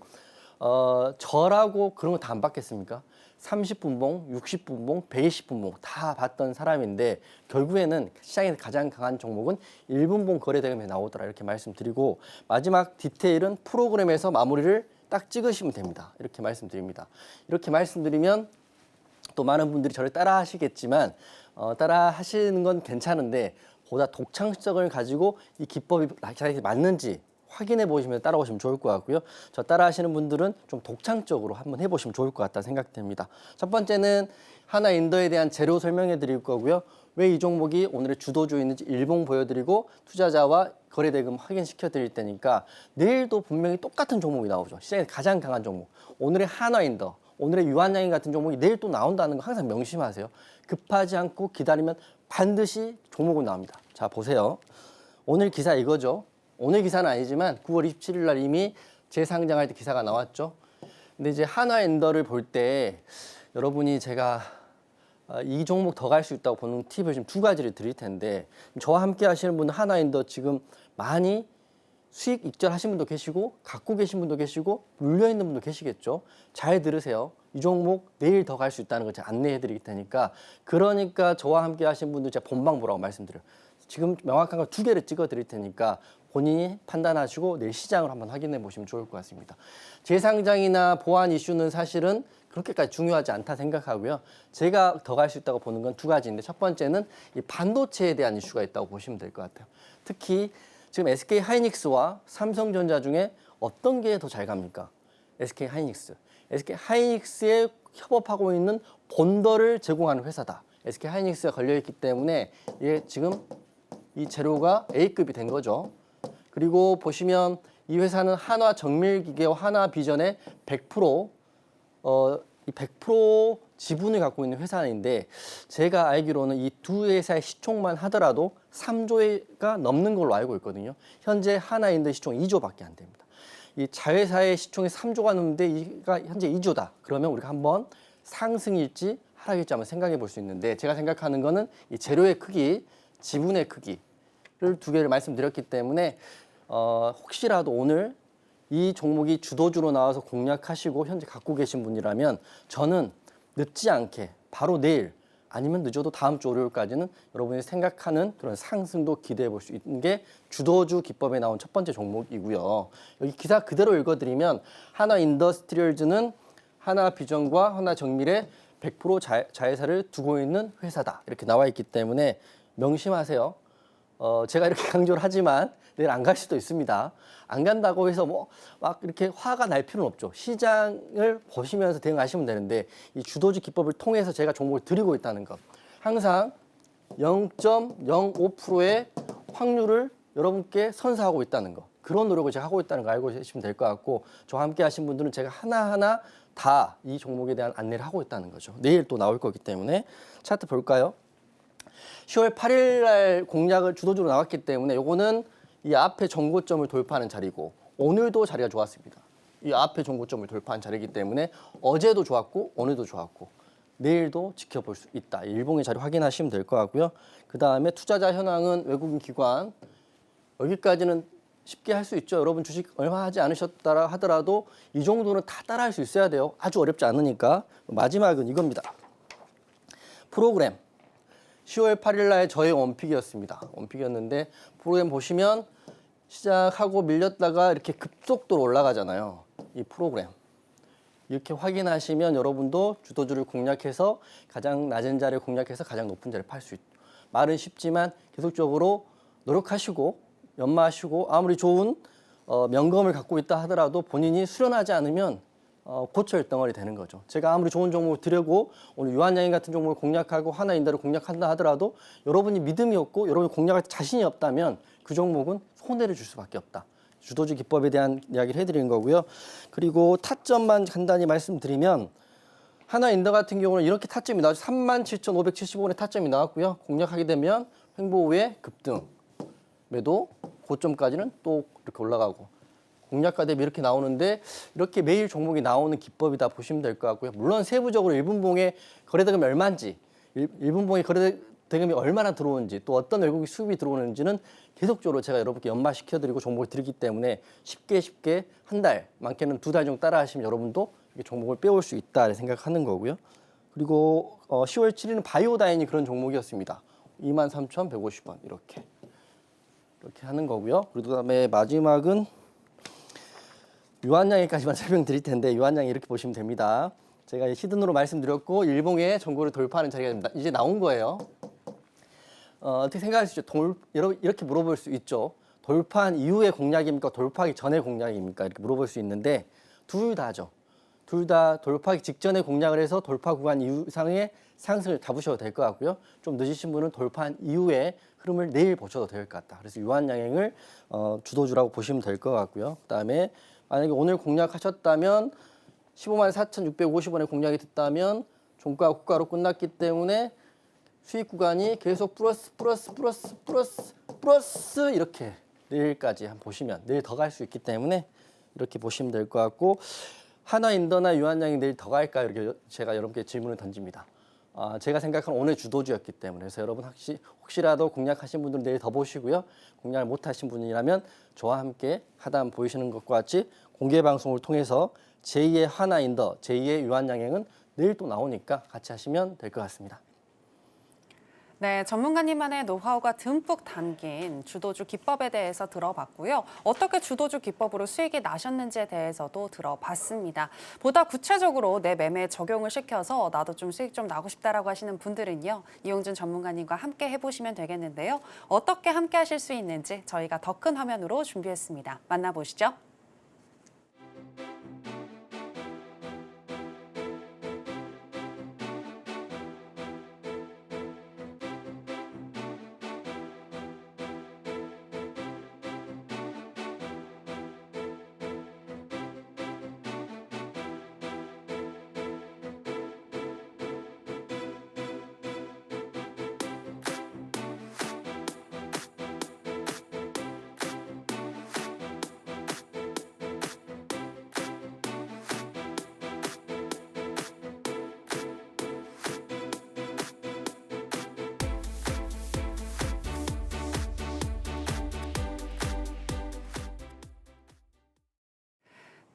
C: 저라고 그런 거 다 안 받겠습니까? 30분봉, 60분봉, 120분봉 다 봤던 사람인데 결국에는 시장에서 가장 강한 종목은 1분봉 거래 대금에 나오더라 이렇게 말씀드리고 마지막 디테일은 프로그램에서 마무리를 딱 찍으시면 됩니다. 이렇게 말씀드립니다. 이렇게 말씀드리면 또 많은 분들이 저를 따라 하시겠지만 따라 하시는 건 괜찮은데 보다 독창성을 가지고 이 기법이 자기에게 맞는지 확인해 보시면 따라오시면 좋을 것 같고요. 저 따라 하시는 분들은 좀 독창적으로 한번 해보시면 좋을 것 같다 생각됩니다. 첫 번째는 하나 인더에 대한 재료 설명해 드릴 거고요. 왜 이 종목이 오늘의 주도주인인지 일봉 보여드리고 투자자와 거래대금 확인시켜 드릴 테니까 내일도 분명히 똑같은 종목이 나오죠. 시장에서 가장 강한 종목. 오늘의 하나 인더, 오늘의 유한양행 같은 종목이 내일 또 나온다는 거 항상 명심하세요. 급하지 않고 기다리면 반드시 종목은 나옵니다. 자, 보세요. 오늘 기사 이거죠. 오늘 기사는 아니지만 9월 27일 날 이미 재상장할 때 기사가 나왔죠. 근데 이제 한화엔더를 볼 때 여러분이 제가 이 종목 더 갈 수 있다고 보는 팁을 지금 두 가지를 드릴 텐데 저와 함께 하시는 분은 한화엔더 지금 많이 수익 익절하신 분도 계시고 갖고 계신 분도 계시고 물려있는 분도 계시겠죠. 잘 들으세요. 이 종목 내일 더 갈 수 있다는 걸 제가 안내해 드릴 테니까 그러니까 저와 함께 하신 분들 제가 본방 보라고 말씀드려요. 지금 명확한 거 2개를 찍어 드릴 테니까 본인이 판단하시고 내일 시장을 한번 확인해 보시면 좋을 것 같습니다. 재상장이나 보안 이슈는 사실은 그렇게까지 중요하지 않다 생각하고요. 제가 더 갈 수 있다고 보는 건 2가지인데 첫 번째는 이 반도체에 대한 이슈가 있다고 보시면 될 것 같아요. 특히 지금 SK 하이닉스와 삼성전자 중에 어떤 게 더 잘 갑니까? SK 하이닉스. SK 하이닉스에 협업하고 있는 본더를 제공하는 회사다. SK 하이닉스가 걸려있기 때문에 이게 지금 이 재료가 A급이 된 거죠. 그리고 보시면 이 회사는 한화 정밀기계와 한화 비전의 100% 이 100% 지분을 갖고 있는 회사인데 제가 알기로는 이 두 회사의 시총만 하더라도 3조가 넘는 걸로 알고 있거든요. 현재 하나인데 시총 2조밖에 안 됩니다. 이 자회사의 시총이 3조가 넘는데 이가 현재 2조다. 그러면 우리가 한번 상승일지 하락일지 한번 생각해 볼 수 있는데 제가 생각하는 거는 이 재료의 크기, 지분의 크기를 2개를 말씀드렸기 때문에 혹시라도 오늘 이 종목이 주도주로 나와서 공략하시고 현재 갖고 계신 분이라면 저는 늦지 않게 바로 내일 아니면 늦어도 다음 주 월요일까지는 여러분이 생각하는 그런 상승도 기대해 볼 수 있는 게 주도주 기법에 나온 첫 번째 종목이고요. 여기 기사 그대로 읽어드리면 하나 인더스트리얼즈는 하나 비전과 하나 정밀의 100% 자회사를 두고 있는 회사다. 이렇게 나와 있기 때문에 명심하세요. 제가 이렇게 강조를 하지만 내일 안 갈 수도 있습니다. 안 간다고 해서 뭐 막 이렇게 화가 날 필요는 없죠. 시장을 보시면서 대응하시면 되는데 이 주도주 기법을 통해서 제가 종목을 드리고 있다는 것. 항상 0.05%의 확률을 여러분께 선사하고 있다는 것. 그런 노력을 제가 하고 있다는 거 알고 계시면 될 것 같고 저와 함께 하신 분들은 제가 하나하나 다 이 종목에 대한 안내를 하고 있다는 거죠. 내일 또 나올 거기 때문에 차트 볼까요? 10월 8일 날 공략을 주도주로 나왔기 때문에 요거는 이 앞에 정고점을 돌파하는 자리고 오늘도 자리가 좋았습니다. 이 앞에 정고점을 돌파한 자리이기 때문에 어제도 좋았고 오늘도 좋았고 내일도 지켜볼 수 있다. 일봉의 자리 확인하시면 될 것 같고요. 그 다음에 투자자 현황은 외국인 기관 여기까지는 쉽게 할 수 있죠. 여러분 주식 얼마 하지 않으셨다 하더라도 이 정도는 다 따라할 수 있어야 돼요. 아주 어렵지 않으니까. 마지막은 이겁니다. 프로그램. 10월 8일 날 저의 원픽이었습니다. 원픽이었는데 프로그램 보시면 시작하고 밀렸다가 이렇게 급속도로 올라가잖아요. 이 프로그램. 이렇게 확인하시면 여러분도 주도주를 공략해서 가장 낮은 자리를 공략해서 가장 높은 자리를 팔 수 있죠. 말은 쉽지만 계속적으로 노력하시고 연마하시고 아무리 좋은 명검을 갖고 있다 하더라도 본인이 수련하지 않으면 고철 덩어리 되는 거죠. 제가 아무리 좋은 종목을 드리고 오늘 유한양인 같은 종목을 공략하고 하나인더를 공략한다 하더라도 여러분이 믿음이 없고 여러분이 공략할 자신이 없다면 그 종목은 손해를 줄 수밖에 없다. 주도주 기법에 대한 이야기를 해드리는 거고요. 그리고 타점만 간단히 말씀드리면 하나인더 같은 경우는 이렇게 타점이 나와서 37,575원의 타점이 나왔고요. 공략하게 되면 횡보 후에 급등, 매도, 고점까지는 또 이렇게 올라가고 공략가 대비 이렇게 나오는데 이렇게 매일 종목이 나오는 기법이다 보시면 될 것 같고요. 물론 세부적으로 1분봉에 거래대금이 얼마인지 1분봉에 거래대금이 얼마나 들어오는지 또 어떤 외국인 수입이 들어오는지는 계속적으로 제가 여러분께 연마시켜드리고 정보를 드리기 때문에 쉽게 한 달, 많게는 2달 정도 따라 하시면 여러분도 이렇게 종목을 빼올 수 있다 생각하는 거고요. 그리고 10월 7일은 바이오다인이 그런 종목이었습니다. 23,150원 이렇게 하는 거고요. 그리고 그다음에 마지막은 유한양에까지만 설명드릴 텐데 유한양이 이렇게 보시면 됩니다. 제가 히든으로 말씀드렸고 일봉의 정고를 돌파하는 자리가 이제 나온 거예요. 어떻게 생각할 수 있죠? 여러분 이렇게 물어볼 수 있죠. 돌파한 이후의 공략입니까? 돌파하기 전의 공략입니까? 이렇게 물어볼 수 있는데 둘 다죠. 둘 다 돌파하기 직전에 공략을 해서 돌파 구간 이상의 상승을 잡으셔도 될 것 같고요. 좀 늦으신 분은 돌파한 이후에 흐름을 내일 보셔도 될 것 같다. 그래서 유한양행을 주도주라고 보시면 될 것 같고요. 그다음에 만약에 오늘 공략하셨다면 154,650원에 공략이 됐다면 종가 고가로 끝났기 때문에 수익 구간이 계속 플러스 이렇게 내일까지 한번 보시면 내일 더 갈 수 있기 때문에 이렇게 보시면 될 것 같고 하나인더나 유한양이 내일 더 갈까요? 이렇게 제가 여러분께 질문을 던집니다. 제가 생각하는 오늘 주도주였기 때문에 그래서 여러분 혹시라도 공략하신 분들은 내일 더 보시고요. 공략을 못하신 분이라면 저와 함께 하단 보이시는 것과 같이 공개 방송을 통해서 제2의 하나인더, 제2의 유한양행은 내일 또 나오니까 같이 하시면 될 것 같습니다.
B: 네, 전문가님만의 노하우가 듬뿍 담긴 주도주 기법에 대해서 들어봤고요. 어떻게 주도주 기법으로 수익이 나셨는지에 대해서도 들어봤습니다. 보다 구체적으로 내 매매에 적용을 시켜서 나도 좀 수익 좀 나고 싶다라고 하시는 분들은요. 이용준 전문가님과 함께 해보시면 되겠는데요. 어떻게 함께 하실 수 있는지 저희가 더 큰 화면으로 준비했습니다. 만나보시죠.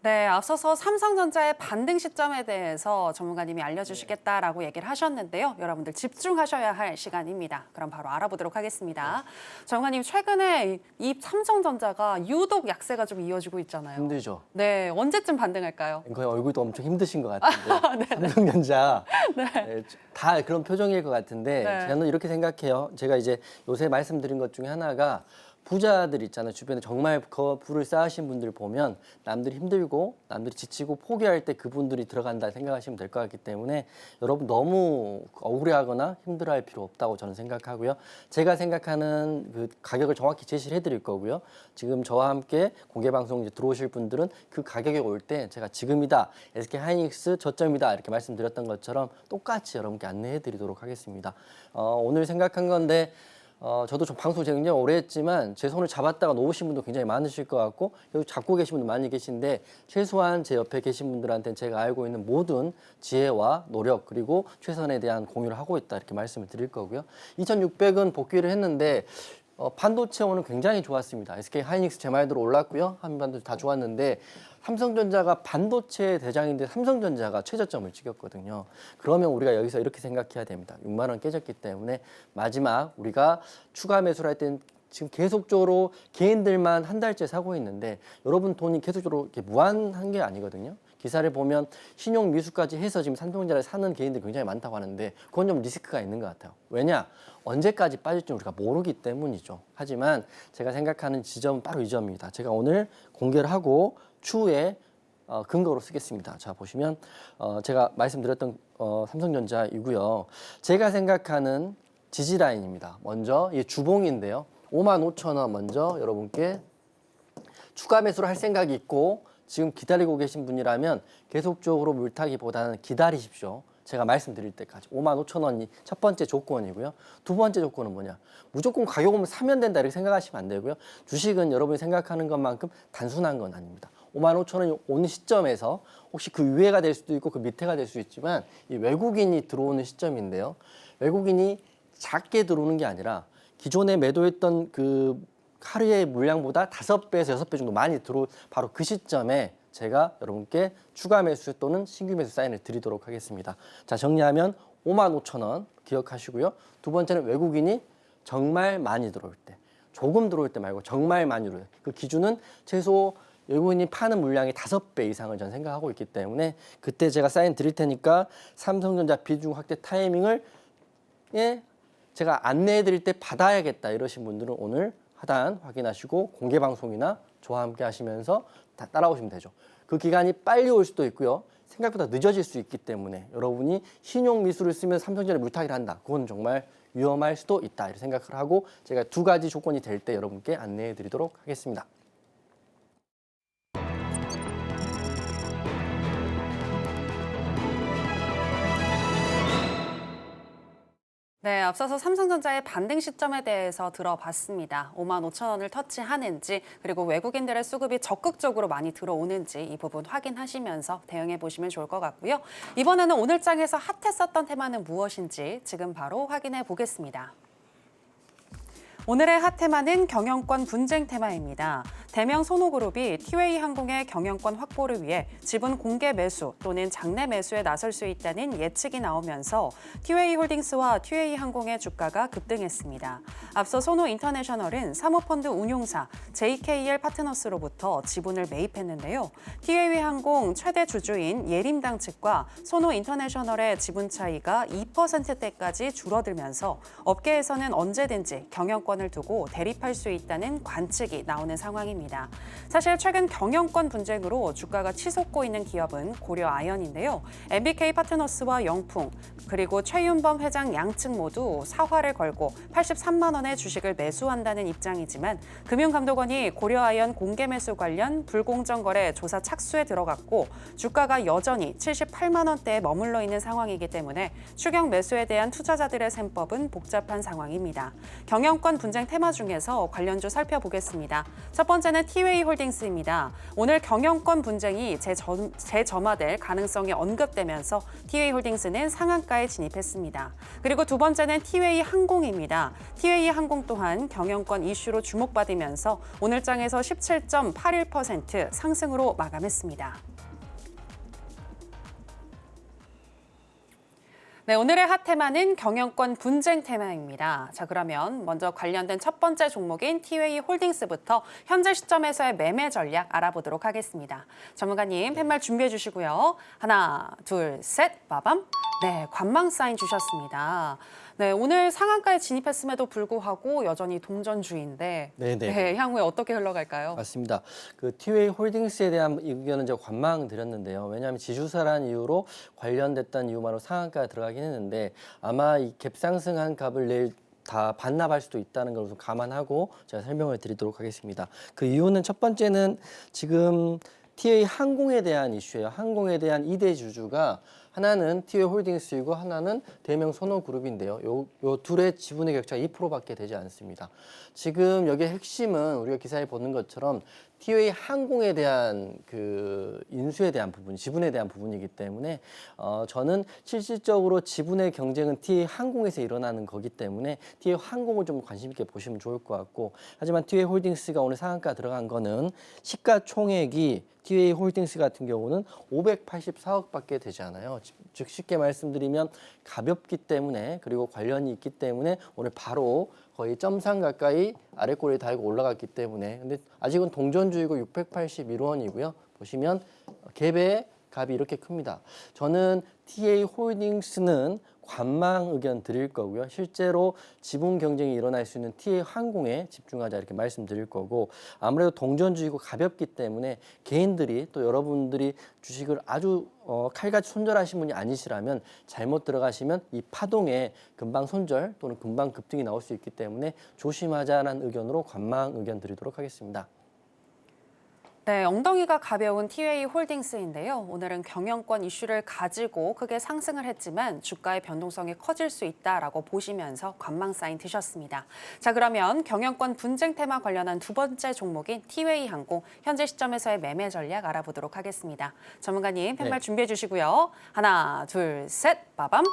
B: 네, 앞서서 삼성전자의 반등 시점에 대해서 전문가님이 알려주시겠다라고 얘기를 하셨는데요. 여러분들 집중하셔야 할 시간입니다. 그럼 바로 알아보도록 하겠습니다. 전문가님, 최근에 이 삼성전자가 유독 약세가 좀 이어지고 있잖아요.
C: 힘들죠.
B: 네, 언제쯤 반등할까요?
C: 거의 얼굴도 엄청 힘드신 것 같은데 삼성전자 네, 다 그런 표정일 것 같은데
B: 네.
C: 저는 이렇게 생각해요. 제가 이제 요새 말씀드린 것 중에 하나가 부자들 있잖아요. 주변에 정말 부를 쌓으신 분들 보면 남들이 힘들고 남들이 지치고 포기할 때 그분들이 들어간다 생각하시면 될 것 같기 때문에 여러분 너무 억울해하거나 힘들어할 필요 없다고 저는 생각하고요. 제가 생각하는 그 가격을 정확히 제시를 해드릴 거고요. 지금 저와 함께 공개 방송 이제 들어오실 분들은 그 가격에 올 때 제가 지금이다, SK 하이닉스 저점이다 이렇게 말씀드렸던 것처럼 똑같이 여러분께 안내해드리도록 하겠습니다. 오늘 생각한 건데. 저도 좀 방송 굉장히 오래 했지만 제 손을 잡았다가 놓으신 분도 굉장히 많으실 것 같고 계속 잡고 계신 분도 많이 계신데 최소한 제 옆에 계신 분들한테는 제가 알고 있는 모든 지혜와 노력 그리고 최선에 대한 공유를 하고 있다 이렇게 말씀을 드릴 거고요. 2600은 복귀를 했는데 반도체 오늘 굉장히 좋았습니다. SK 하이닉스 제 말대로 올랐고요. 한반도체 다 좋았는데 삼성전자가 반도체 대장인데 삼성전자가 최저점을 찍었거든요. 그러면 우리가 여기서 이렇게 생각해야 됩니다. 6만 원 깨졌기 때문에 마지막 우리가 추가 매수를 할 때는 지금 계속적으로 개인들만 한 달째 사고 있는데 여러분 돈이 계속적으로 이렇게 무한한 게 아니거든요. 기사를 보면 신용 미수까지 해서 지금 삼성전자를 사는 개인들이 굉장히 많다고 하는데 그건 좀 리스크가 있는 것 같아요. 왜냐? 언제까지 빠질지 우리가 모르기 때문이죠. 하지만 제가 생각하는 지점은 바로 이 점입니다. 제가 오늘 공개를 하고 추후에 근거로 쓰겠습니다. 자 보시면 제가 말씀드렸던 삼성전자이고요. 제가 생각하는 지지 라인입니다. 먼저 이 주봉인데요. 55,000원 먼저 여러분께 추가 매수를 할 생각이 있고 지금 기다리고 계신 분이라면 계속적으로 물타기보다는 기다리십시오. 제가 말씀드릴 때까지 55,000원이 첫 번째 조건이고요. 두 번째 조건은 뭐냐? 무조건 가격 오면 사면 된다 이렇게 생각하시면 안 되고요. 주식은 여러분이 생각하는 것만큼 단순한 건 아닙니다. 55,000원이 오는 시점에서 혹시 그 위에가 될 수도 있고 그 밑에가 될 수 있지만 이 외국인이 들어오는 시점인데요. 외국인이 작게 들어오는 게 아니라 기존에 매도했던 그 하루의 물량보다 5배에서 6배 정도 많이 들어올 바로 그 시점에 제가 여러분께 추가 매수 또는 신규 매수 사인을 드리도록 하겠습니다. 자, 정리하면 55,000원 기억하시고요. 두 번째는 외국인이 정말 많이 들어올 때, 조금 들어올 때 말고 정말 많이 들어올 때. 그 기준은 최소 외국인이 파는 물량의 5배 이상을 저는 생각하고 있기 때문에 그때 제가 사인 드릴 테니까 삼성전자 비중 확대 타이밍을 제가 안내해 드릴 때 받아야겠다 이러신 분들은 오늘 하단 확인하시고 공개 방송이나 저와 함께 하시면서 다 따라오시면 되죠. 그 기간이 빨리 올 수도 있고요. 생각보다 늦어질 수 있기 때문에 여러분이 신용 미수를 쓰면 삼성전자를 물타기를 한다. 그건 정말 위험할 수도 있다. 이렇게 생각을 하고 제가 두 가지 조건이 될 때 여러분께 안내해 드리도록 하겠습니다.
B: 네, 앞서서 삼성전자의 반등 시점에 대해서 들어봤습니다. 55,000원을 터치하는지 그리고 외국인들의 수급이 적극적으로 많이 들어오는지 이 부분 확인하시면서 대응해 보시면 좋을 것 같고요. 이번에는 오늘 장에서 핫했었던 테마는 무엇인지 지금 바로 확인해 보겠습니다. 오늘의 핫 테마는 경영권 분쟁 테마입니다. 대명 소노그룹이 티웨이 항공의 경영권 확보를 위해 지분 공개 매수 또는 장내 매수에 나설 수 있다는 예측이 나오면서 티웨이 홀딩스와 티웨이 항공의 주가가 급등했습니다. 앞서 소노 인터내셔널은 사모펀드 운용사 JKL 파트너스로부터 지분을 매입했는데요. 티웨이 항공 최대 주주인 예림당 측과 소노 인터내셔널의 지분 차이가 2%대까지 줄어들면서 업계에서는 언제든지 경영권을 두고 대립할 수 있다는 관측이 나오는 상황입니다. 사실 최근 경영권 분쟁으로 주가가 치솟고 있는 기업은 고려아연인데요. MBK 파트너스와 영풍, 그리고 최윤범 회장 양측 모두 사활을 걸고 83만 원의 주식을 매수한다는 입장이지만 금융감독원이 고려아연 공개 매수 관련 불공정 거래 조사 착수에 들어갔고 주가가 여전히 78만 원대에 머물러 있는 상황이기 때문에 추경 매수에 대한 투자자들의 셈법은 복잡한 상황입니다. 경영권 분쟁 테마 중에서 관련주 살펴보겠습니다. 첫 번째는 티웨이 홀딩스입니다. 오늘 경영권 분쟁이 재점화될 가능성이 언급되면서 티웨이 홀딩스는 상한가에 진입했습니다. 그리고 두 번째는 티웨이 항공입니다. 티웨이 항공 또한 경영권 이슈로 주목받으면서 오늘 장에서 17.81% 상승으로 마감했습니다. 네, 오늘의 핫테마는 경영권 분쟁 테마입니다. 자, 그러면 먼저 관련된 첫 번째 종목인 티웨이 홀딩스부터 현재 시점에서의 매매 전략 알아보도록 하겠습니다. 전문가님, 팻말 준비해 주시고요. 하나, 둘, 셋, 빠밤. 네, 관망 사인 주셨습니다. 네, 오늘 상한가에 진입했음에도 불구하고 여전히 동전주인데 네, 향후에 어떻게 흘러갈까요?
C: 맞습니다. 그 티웨이 홀딩스에 대한 의견은 제가 관망 드렸는데요. 왜냐하면 지주사라는 이유로 관련됐다는 이유만으로 상한가에 들어가긴 했는데 아마 이 갭상승한 값을 내일 다 반납할 수도 있다는 걸 좀 감안하고 제가 설명을 드리도록 하겠습니다. 그 이유는 첫 번째는 지금 티웨이 항공에 대한 이슈예요. 항공에 대한 2대 주주가 하나는 티웨이 홀딩스이고 하나는 대명 소노그룹인데요. 요 둘의 지분의 격차가 2%밖에 되지 않습니다. 지금 여기의 핵심은 우리가 기사에 보는 것처럼 티웨이 항공에 대한 그 인수에 대한 부분, 지분에 대한 부분이기 때문에 저는 실질적으로 지분의 경쟁은 티웨이 항공에서 일어나는 거기 때문에 티웨이 항공을 좀 관심 있게 보시면 좋을 것 같고 하지만 티웨이 홀딩스가 오늘 상한가 들어간 거는 시가총액이 티웨이 홀딩스 같은 경우는 584억밖에 되지 않아요. 즉 쉽게 말씀드리면 가볍기 때문에 그리고 관련이 있기 때문에 오늘 바로 거의 점상 가까이 아래꼬리에 달고 올라갔기 때문에 근데 아직은 동전주이고 681원이고요. 보시면 갭의 값이 이렇게 큽니다. 저는 티웨이 홀딩스는 관망 의견 드릴 거고요. 실제로 지분 경쟁이 일어날 수 있는 티웨이 항공에 집중하자 이렇게 말씀드릴 거고 아무래도 동전주의고 가볍기 때문에 개인들이 또 여러분들이 주식을 아주 칼같이 손절하신 분이 아니시라면 잘못 들어가시면 이 파동에 금방 손절 또는 금방 급등이 나올 수 있기 때문에 조심하자라는 의견으로 관망 의견 드리도록 하겠습니다.
B: 네, 엉덩이가 가벼운 티웨이 홀딩스인데요. 오늘은 경영권 이슈를 가지고 크게 상승을 했지만 주가의 변동성이 커질 수 있다라고 보시면서 관망 사인 드셨습니다. 자, 그러면 경영권 분쟁 테마 관련한 두 번째 종목인 티웨이 항공 현재 시점에서의 매매 전략 알아보도록 하겠습니다. 전문가님 팻말 준비해 주시고요. 하나, 둘, 셋, 빠밤.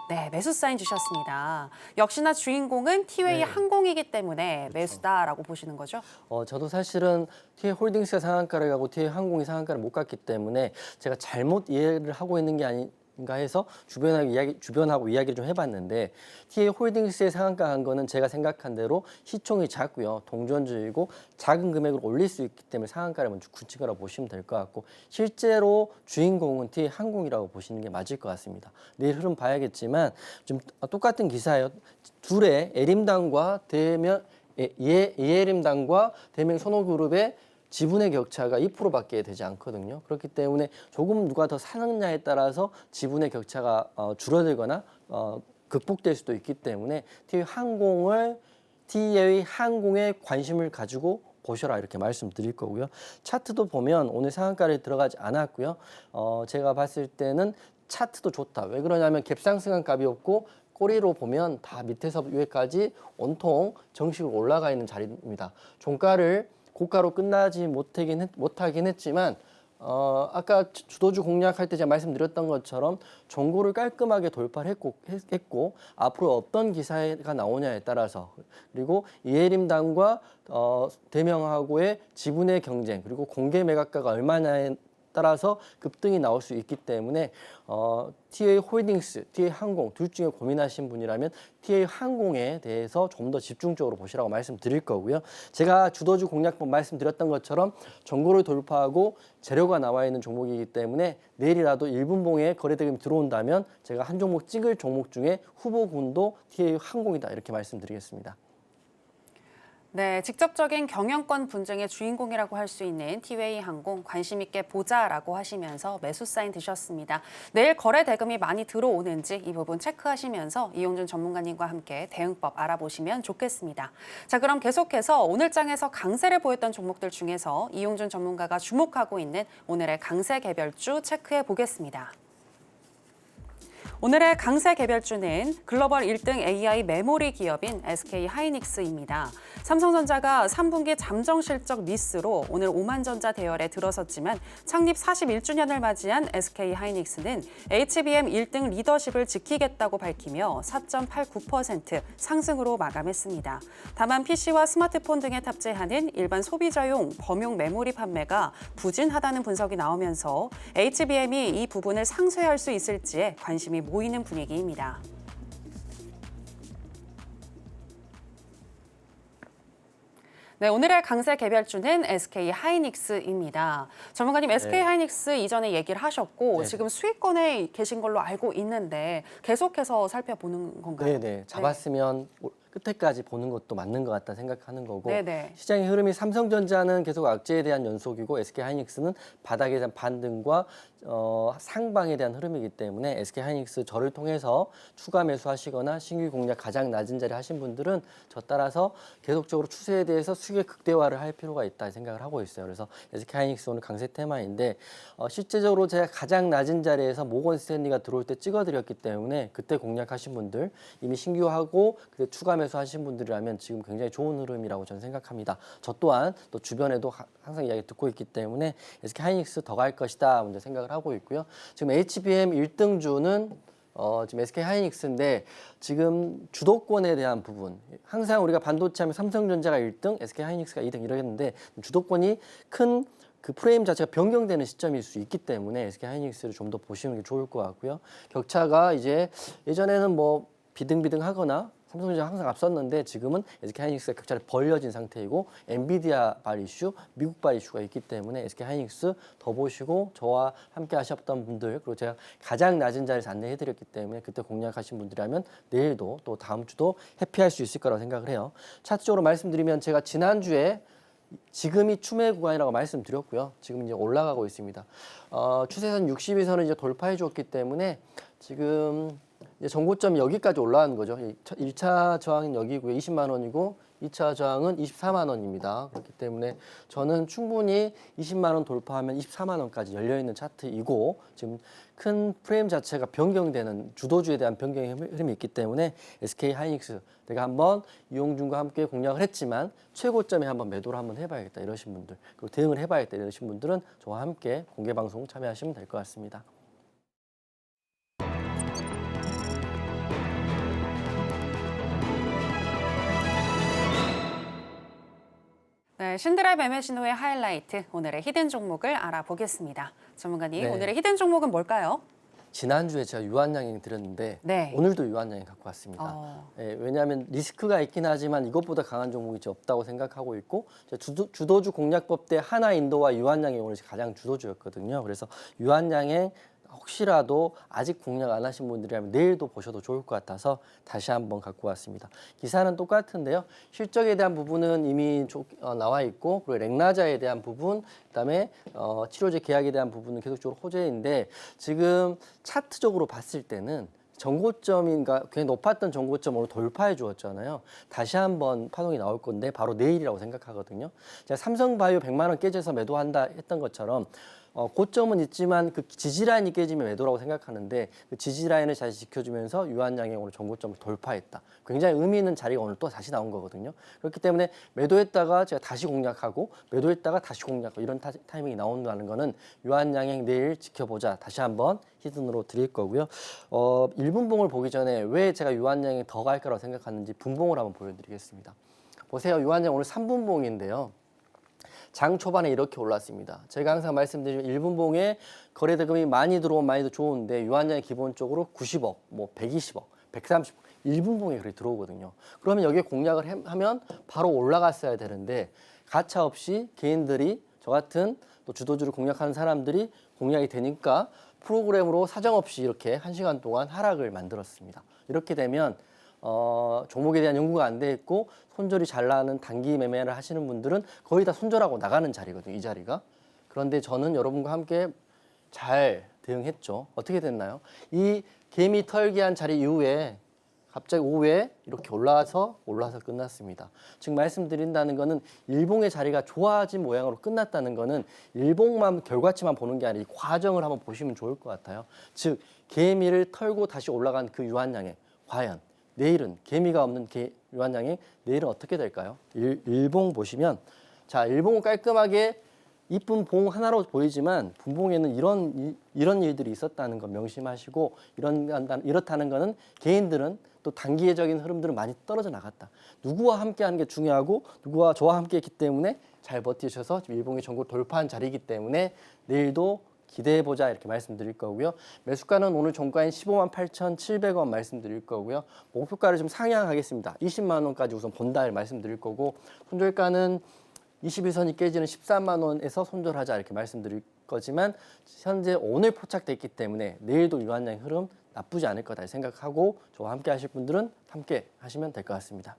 B: 네, 매수 사인 주셨습니다. 역시나 주인공은 티웨이 항공이기 때문에 매수다라고 보시는 거죠?
C: 저도 사실은 티웨이 홀딩스가 상한가를 가고 티웨이 항공이 상한가를 못 갔기 때문에 제가 잘못 이해를 하고 있는 게 아닌가 해서 주변하고 이야기를 좀 해봤는데 티웨이 홀딩스의 상한가 간 거는 제가 생각한 대로 시총이 작고요. 동전주이고 작은 금액을 올릴 수 있기 때문에 상한가를 먼저 굳힌 거라고 보시면 될 것 같고 실제로 주인공은 티웨이 항공이라고 보시는 게 맞을 것 같습니다. 내일 흐름 봐야겠지만 좀 똑같은 기사예요. 둘의 에림당과 예에림당과 대명 소노그룹의 지분의 격차가 2%밖에 되지 않거든요. 그렇기 때문에 조금 누가 더 사느냐에 따라서 지분의 격차가 줄어들거나 극복될 수도 있기 때문에 티웨이 항공에 관심을 가지고 보셔라 이렇게 말씀드릴 거고요. 차트도 보면 오늘 상한가를 들어가지 않았고요. 제가 봤을 때는 차트도 좋다. 왜 그러냐면 갭상승한 값이었고 꼬리로 보면 다 밑에서 위에까지 온통 정식으로 올라가 있는 자리입니다. 종가를 고가로 끝나지 못하긴 했지만 아까 주도주 공략할 때 제가 말씀드렸던 것처럼 종고를 깔끔하게 돌파를 했고 앞으로 어떤 기사가 나오냐에 따라서 그리고 이해림당과 대명하고의 지분의 경쟁 그리고 공개 매각가가 얼마냐에 따라서 급등이 나올 수 있기 때문에 TA 홀딩스, TA 항공 둘 중에 고민하신 분이라면 TA 항공에 대해서 좀 더 집중적으로 보시라고 말씀드릴 거고요. 제가 주도주 공략법 말씀드렸던 것처럼 정고를 돌파하고 재료가 나와 있는 종목이기 때문에 내일이라도 1분봉에 거래대금이 들어온다면 제가 한 종목 찍을 종목 중에 후보군도 TA 항공이다 이렇게 말씀드리겠습니다.
B: 네, 직접적인 경영권 분쟁의 주인공이라고 할 수 있는 티웨이 항공 관심 있게 보자라고 하시면서 매수 사인 드셨습니다. 내일 거래 대금이 많이 들어오는지 이 부분 체크하시면서 이용준 전문가님과 함께 대응법 알아보시면 좋겠습니다. 자, 그럼 계속해서 오늘 장에서 강세를 보였던 종목들 중에서 이용준 전문가가 주목하고 있는 오늘의 강세 개별주 체크해 보겠습니다. 오늘의 강세 개별주는 글로벌 1등 AI 메모리 기업인 SK하이닉스입니다. 삼성전자가 3분기 잠정 실적 미스로 오늘 오만전자 대열에 들어섰지만 창립 41주년을 맞이한 SK하이닉스는 HBM 1등 리더십을 지키겠다고 밝히며 4.89% 상승으로 마감했습니다. 다만 PC와 스마트폰 등에 탑재하는 일반 소비자용 범용 메모리 판매가 부진하다는 분석이 나오면서 HBM이 이 부분을 상쇄할 수 있을지에 관심이 모이는 분위기입니다. 네, 오늘의 강세 개별주는 SK하이닉스입니다. 전문가님, SK하이닉스 이전에 얘기를 하셨고 지금 수익권에 계신 걸로 알고 있는데 계속해서 살펴보는 건가요?
C: 네, 잡았으면 끝에까지 보는 것도 맞는 것 같다 생각하는 거고
B: 네네.
C: 시장의 흐름이 삼성전자는 계속 악재에 대한 연속이고 SK하이닉스는 바닥에 대한 반등과 상방에 대한 흐름이기 때문에 SK하이닉스 저를 통해서 추가 매수하시거나 신규 공략 가장 낮은 자리 하신 분들은 저 따라서 계속적으로 추세에 대해서 수익의 극대화를 할 필요가 있다 생각을 하고 있어요. 그래서 SK하이닉스 오늘 강세 테마인데 실제적으로 제가 가장 낮은 자리에서 모건 스탠리가 들어올 때 찍어드렸기 때문에 그때 공략하신 분들 이미 신규하고 그때 추가 매수하신 분들이라면 지금 굉장히 좋은 흐름이라고 저는 생각합니다. 저 또한 또 주변에도 항상 이야기 듣고 있기 때문에 SK하이닉스 더 갈 것이다 먼저 생각을 하고 있고요. 지금 HBM 1등주는 지금 SK하이닉스인데 지금 주도권에 대한 부분 항상 우리가 반도체 하면 삼성전자가 1등, SK하이닉스가 2등 이러겠는데 주도권이 큰 그 프레임 자체가 변경되는 시점일 수 있기 때문에 SK하이닉스를 좀 더 보시는 게 좋을 것 같고요. 격차가 이제 예전에는 뭐 비등비등하거나 삼성전자가 항상 앞섰는데 지금은 SK하이닉스가 격차를 벌려진 상태이고 엔비디아발 이슈, 미국발 이슈가 있기 때문에 SK하이닉스 더 보시고 저와 함께 하셨던 분들 그리고 제가 가장 낮은 자리에서 안내해드렸기 때문에 그때 공략하신 분들이라면 내일도 또 다음 주도 해피할 수 있을 거라고 생각을 해요. 차트적으로 말씀드리면 제가 지난주에 지금이 추매 구간이라고 말씀드렸고요. 지금 이제 올라가고 있습니다. 추세선 60에서는 이제 돌파해 줬기 때문에 지금 이제 정고점이 여기까지 올라가는 거죠. 1차 저항은 여기고요. 20만 원이고 2차 저항은 24만 원입니다. 그렇기 때문에 저는 충분히 20만 원 돌파하면 24만 원까지 열려있는 차트이고 지금 큰 프레임 자체가 변경되는 주도주에 대한 변경의 흐름이 있기 때문에 SK하이닉스 내가 한번 이용준과 함께 공략을 했지만 최고점에 한번 매도를 한번 해봐야겠다 이러신 분들 그리고 대응을 해봐야겠다 이러신 분들은 저와 함께 공개방송 참여하시면 될 것 같습니다.
B: 네, 신드라 매매 신호의 하이라이트, 오늘의 히든 종목을 알아보겠습니다. 전문가님,
C: 네.
B: 오늘의 히든 종목은 뭘까요?
C: 지난주에 제가 유한양행 드렸는데
B: 네.
C: 오늘도 유한양행 갖고 왔습니다. 왜냐하면 리스크가 있긴 하지만 이것보다 강한 종목이 이제 없다고 생각하고 있고 주도주 공략법 때 하나인도와 유한양행 오늘 가장 주도주였거든요. 그래서 유한양행 혹시라도 아직 공략 안 하신 분들이라면 내일도 보셔도 좋을 것 같아서 다시 한번 갖고 왔습니다. 기사는 똑같은데요. 실적에 대한 부분은 이미 나와 있고 그리고 렉나자에 대한 부분 그다음에 치료제 계약에 대한 부분은 계속적으로 호재인데 지금 차트적으로 봤을 때는 정고점인가 굉장히 높았던 정고점으로 돌파해 주었잖아요. 다시 한번 파동이 나올 건데 바로 내일이라고 생각하거든요. 제가 삼성바이오 100만 원 깨져서 매도한다 했던 것처럼 고점은 있지만 그 지지라인이 깨지면 매도라고 생각하는데 그 지지라인을 잘 지켜주면서 유한양행 오늘 전고점을 돌파했다. 굉장히 의미 있는 자리가 오늘 또 다시 나온 거거든요. 그렇기 때문에 매도했다가 제가 다시 공략하고 매도했다가 다시 공략하고 이런 타이밍이 나온다는 거는 유한양행 내일 지켜보자. 다시 한번 히든으로 드릴 거고요. 1분봉을 보기 전에 왜 제가 유한양행 더 갈 거라고 생각하는지 분봉을 한번 보여드리겠습니다. 보세요. 유한양 오늘 3분봉인데요. 장 초반에 이렇게 올랐습니다. 제가 항상 말씀드리면 1분봉에 거래대금이 많이 들어오면 많이 더 좋은데 유한양이 기본적으로 90억, 뭐 120억, 130억 1분봉에 그렇게 들어오거든요. 그러면 여기에 공략을 하면 바로 올라갔어야 되는데 가차 없이 개인들이 저 같은 또 주도주를 공략하는 사람들이 공략이 되니까 프로그램으로 사정없이 이렇게 1시간 동안 하락을 만들었습니다. 이렇게 되면 종목에 대한 연구가 안 돼 있고 손절이 잘 나는 단기 매매를 하시는 분들은 거의 다 손절하고 나가는 자리거든요. 이 자리가. 그런데 저는 여러분과 함께 잘 대응했죠. 어떻게 됐나요? 이 개미 털기한 자리 이후에 갑자기 오후에 이렇게 올라서 끝났습니다. 즉 말씀드린다는 거는 일봉의 자리가 좋아진 모양으로 끝났다는 거는 일봉만 결과치만 보는 게 아니라 이 과정을 한번 보시면 좋을 것 같아요. 즉 개미를 털고 다시 올라간 그 유한양행 과연 내일은 개미가 없는 유한양행 내일은 어떻게 될까요? 일봉 보시면 자 일봉은 깔끔하게 이쁜 봉 하나로 보이지만 분봉에는 이런 일들이 있었다는 거 명심하시고 이렇다는 거는 개인들은 또 단기적인 흐름들은 많이 떨어져 나갔다. 누구와 함께하는 게 중요하고 누구와 저와 함께했기 때문에 잘 버티셔서 지금 일봉이 전고 돌파한 자리이기 때문에 내일도 기대해보자 이렇게 말씀드릴 거고요. 매수가는 오늘 종가인 15만 8,700원 말씀드릴 거고요. 목표가를 좀 상향하겠습니다. 20만 원까지 우선 본다 말씀드릴 거고 손절가는 21선이 깨지는 13만 원에서 손절하자 이렇게 말씀드릴 거지만 현재 오늘 포착됐기 때문에 내일도 유한양 흐름 나쁘지 않을 거다 생각하고 저와 함께 하실 분들은 함께 하시면 될 것 같습니다.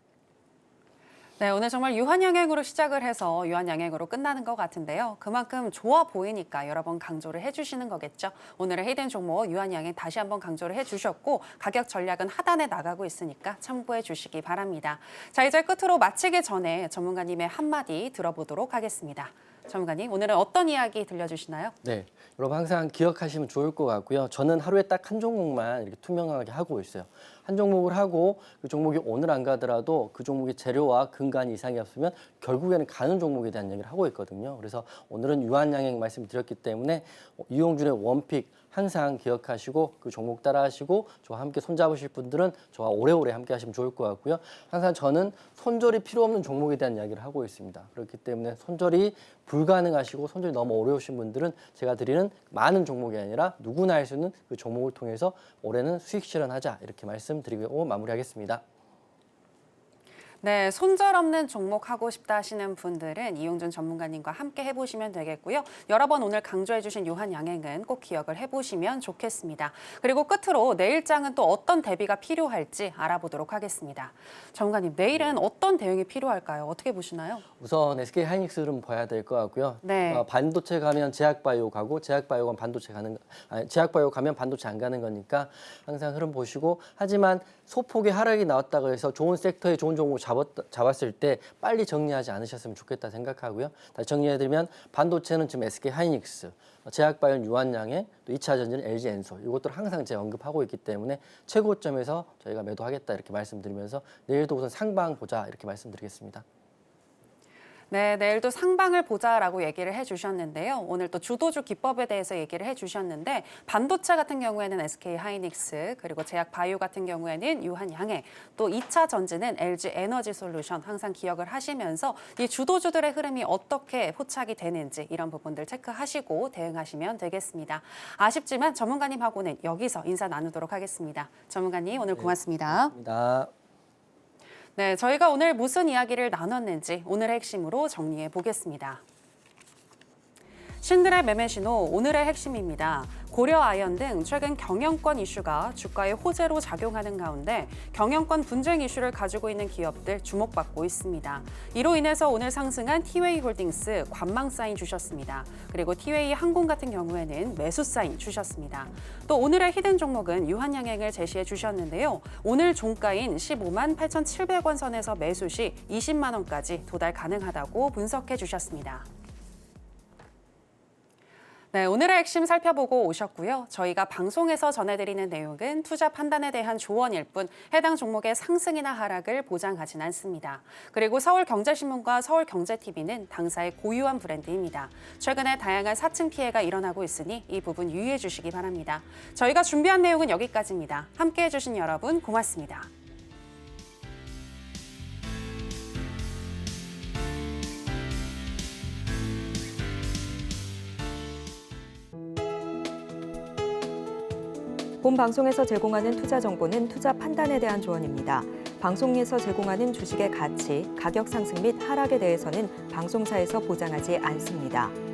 B: 네, 오늘 정말 유한양행으로 시작을 해서 유한양행으로 끝나는 것 같은데요. 그만큼 좋아 보이니까 여러 번 강조를 해주시는 거겠죠. 오늘의 히든 종목 유한양행 다시 한번 강조를 해주셨고 가격 전략은 하단에 나가고 있으니까 참고해 주시기 바랍니다. 자, 이제 끝으로 마치기 전에 전문가님의 한마디 들어보도록 하겠습니다. 전문가님, 오늘은 어떤 이야기 들려주시나요?
C: 네, 여러분 항상 기억하시면 좋을 것 같고요. 저는 하루에 딱 한 종목만 이렇게 투명하게 하고 있어요. 한 종목을 하고 그 종목이 오늘 안 가더라도 그 종목의 재료와 근간 이상이 없으면 결국에는 가는 종목에 대한 얘기를 하고 있거든요. 그래서 오늘은 유한양행 말씀드렸기 때문에 이용준의 원픽 항상 기억하시고 그 종목 따라하시고 저와 함께 손잡으실 분들은 저와 오래오래 함께 하시면 좋을 것 같고요. 항상 저는 손절이 필요 없는 종목에 대한 이야기를 하고 있습니다. 그렇기 때문에 손절이 불가능하시고 손절이 너무 어려우신 분들은 제가 드리는 많은 종목이 아니라 누구나 할 수 있는 그 종목을 통해서 올해는 수익 실현하자 이렇게 말씀드리고 마무리하겠습니다.
B: 네, 손절 없는 종목 하고 싶다 하시는 분들은 이용준 전문가님과 함께 해보시면 되겠고요. 여러 번 오늘 강조해주신 유한양행은 꼭 기억을 해보시면 좋겠습니다. 그리고 끝으로 내일장은 또 어떤 대비가 필요할지 알아보도록 하겠습니다. 전문가님, 내일은 어떤 대응이 필요할까요? 어떻게 보시나요?
C: 우선 SK 하이닉스를 봐야 될 것 같고요.
B: 네.
C: 반도체 가면 제약바이오 가고 제약바이오 가면 반도체 제약바이오 가면 반도체 안 가는 거니까 항상 흐름 보시고 하지만 소폭의 하락이 나왔다고 해서 좋은 섹터에 좋은 종목을 잡았을 때 빨리 정리하지 않으셨으면 좋겠다 생각하고요. 다시 정리해드리면 반도체는 지금 SK 하이닉스, 제약바이오는 유한양행, 또 2차 전지는 LG 엔솔 이것들 항상 제가 언급하고 있기 때문에 최고점에서 저희가 매도하겠다 이렇게 말씀드리면서 내일도 우선 상방 보자 이렇게 말씀드리겠습니다.
B: 네, 내일도 상방을 보자라고 얘기를 해주셨는데요. 오늘 또 주도주 기법에 대해서 얘기를 해주셨는데 반도체 같은 경우에는 SK 하이닉스, 그리고 제약 바이오 같은 경우에는 유한양행, 또 2차 전지는 LG 에너지 솔루션 항상 기억을 하시면서 이 주도주들의 흐름이 어떻게 포착이 되는지 이런 부분들 체크하시고 대응하시면 되겠습니다. 아쉽지만 전문가님하고는 여기서 인사 나누도록 하겠습니다. 전문가님, 오늘 고맙습니다.
C: 감사합니다.
B: 네, 저희가 오늘 무슨 이야기를 나눴는지 오늘의 핵심으로 정리해 보겠습니다. 신들의 매매 신호 오늘의 핵심입니다. 고려 아연 등 최근 경영권 이슈가 주가에 호재로 작용하는 가운데 경영권 분쟁 이슈를 가지고 있는 기업들 주목받고 있습니다. 이로 인해서 오늘 상승한 티웨이 홀딩스 관망 사인 주셨습니다. 그리고 티웨이 항공 같은 경우에는 매수 사인 주셨습니다. 또 오늘의 히든 종목은 유한양행을 제시해 주셨는데요. 오늘 종가인 15만 8,700원 선에서 매수 시 20만 원까지 도달 가능하다고 분석해 주셨습니다. 네, 오늘의 핵심 살펴보고 오셨고요. 저희가 방송에서 전해드리는 내용은 투자 판단에 대한 조언일 뿐 해당 종목의 상승이나 하락을 보장하진 않습니다. 그리고 서울경제신문과 서울경제TV는 당사의 고유한 브랜드입니다. 최근에 다양한 사칭 피해가 일어나고 있으니 이 부분 유의해 주시기 바랍니다. 저희가 준비한 내용은 여기까지입니다. 함께해 주신 여러분 고맙습니다.
A: 본 방송에서 제공하는 투자 정보는 투자 판단에 대한 조언입니다. 방송에서 제공하는 주식의 가치, 가격 상승 및 하락에 대해서는 방송사에서 보장하지 않습니다.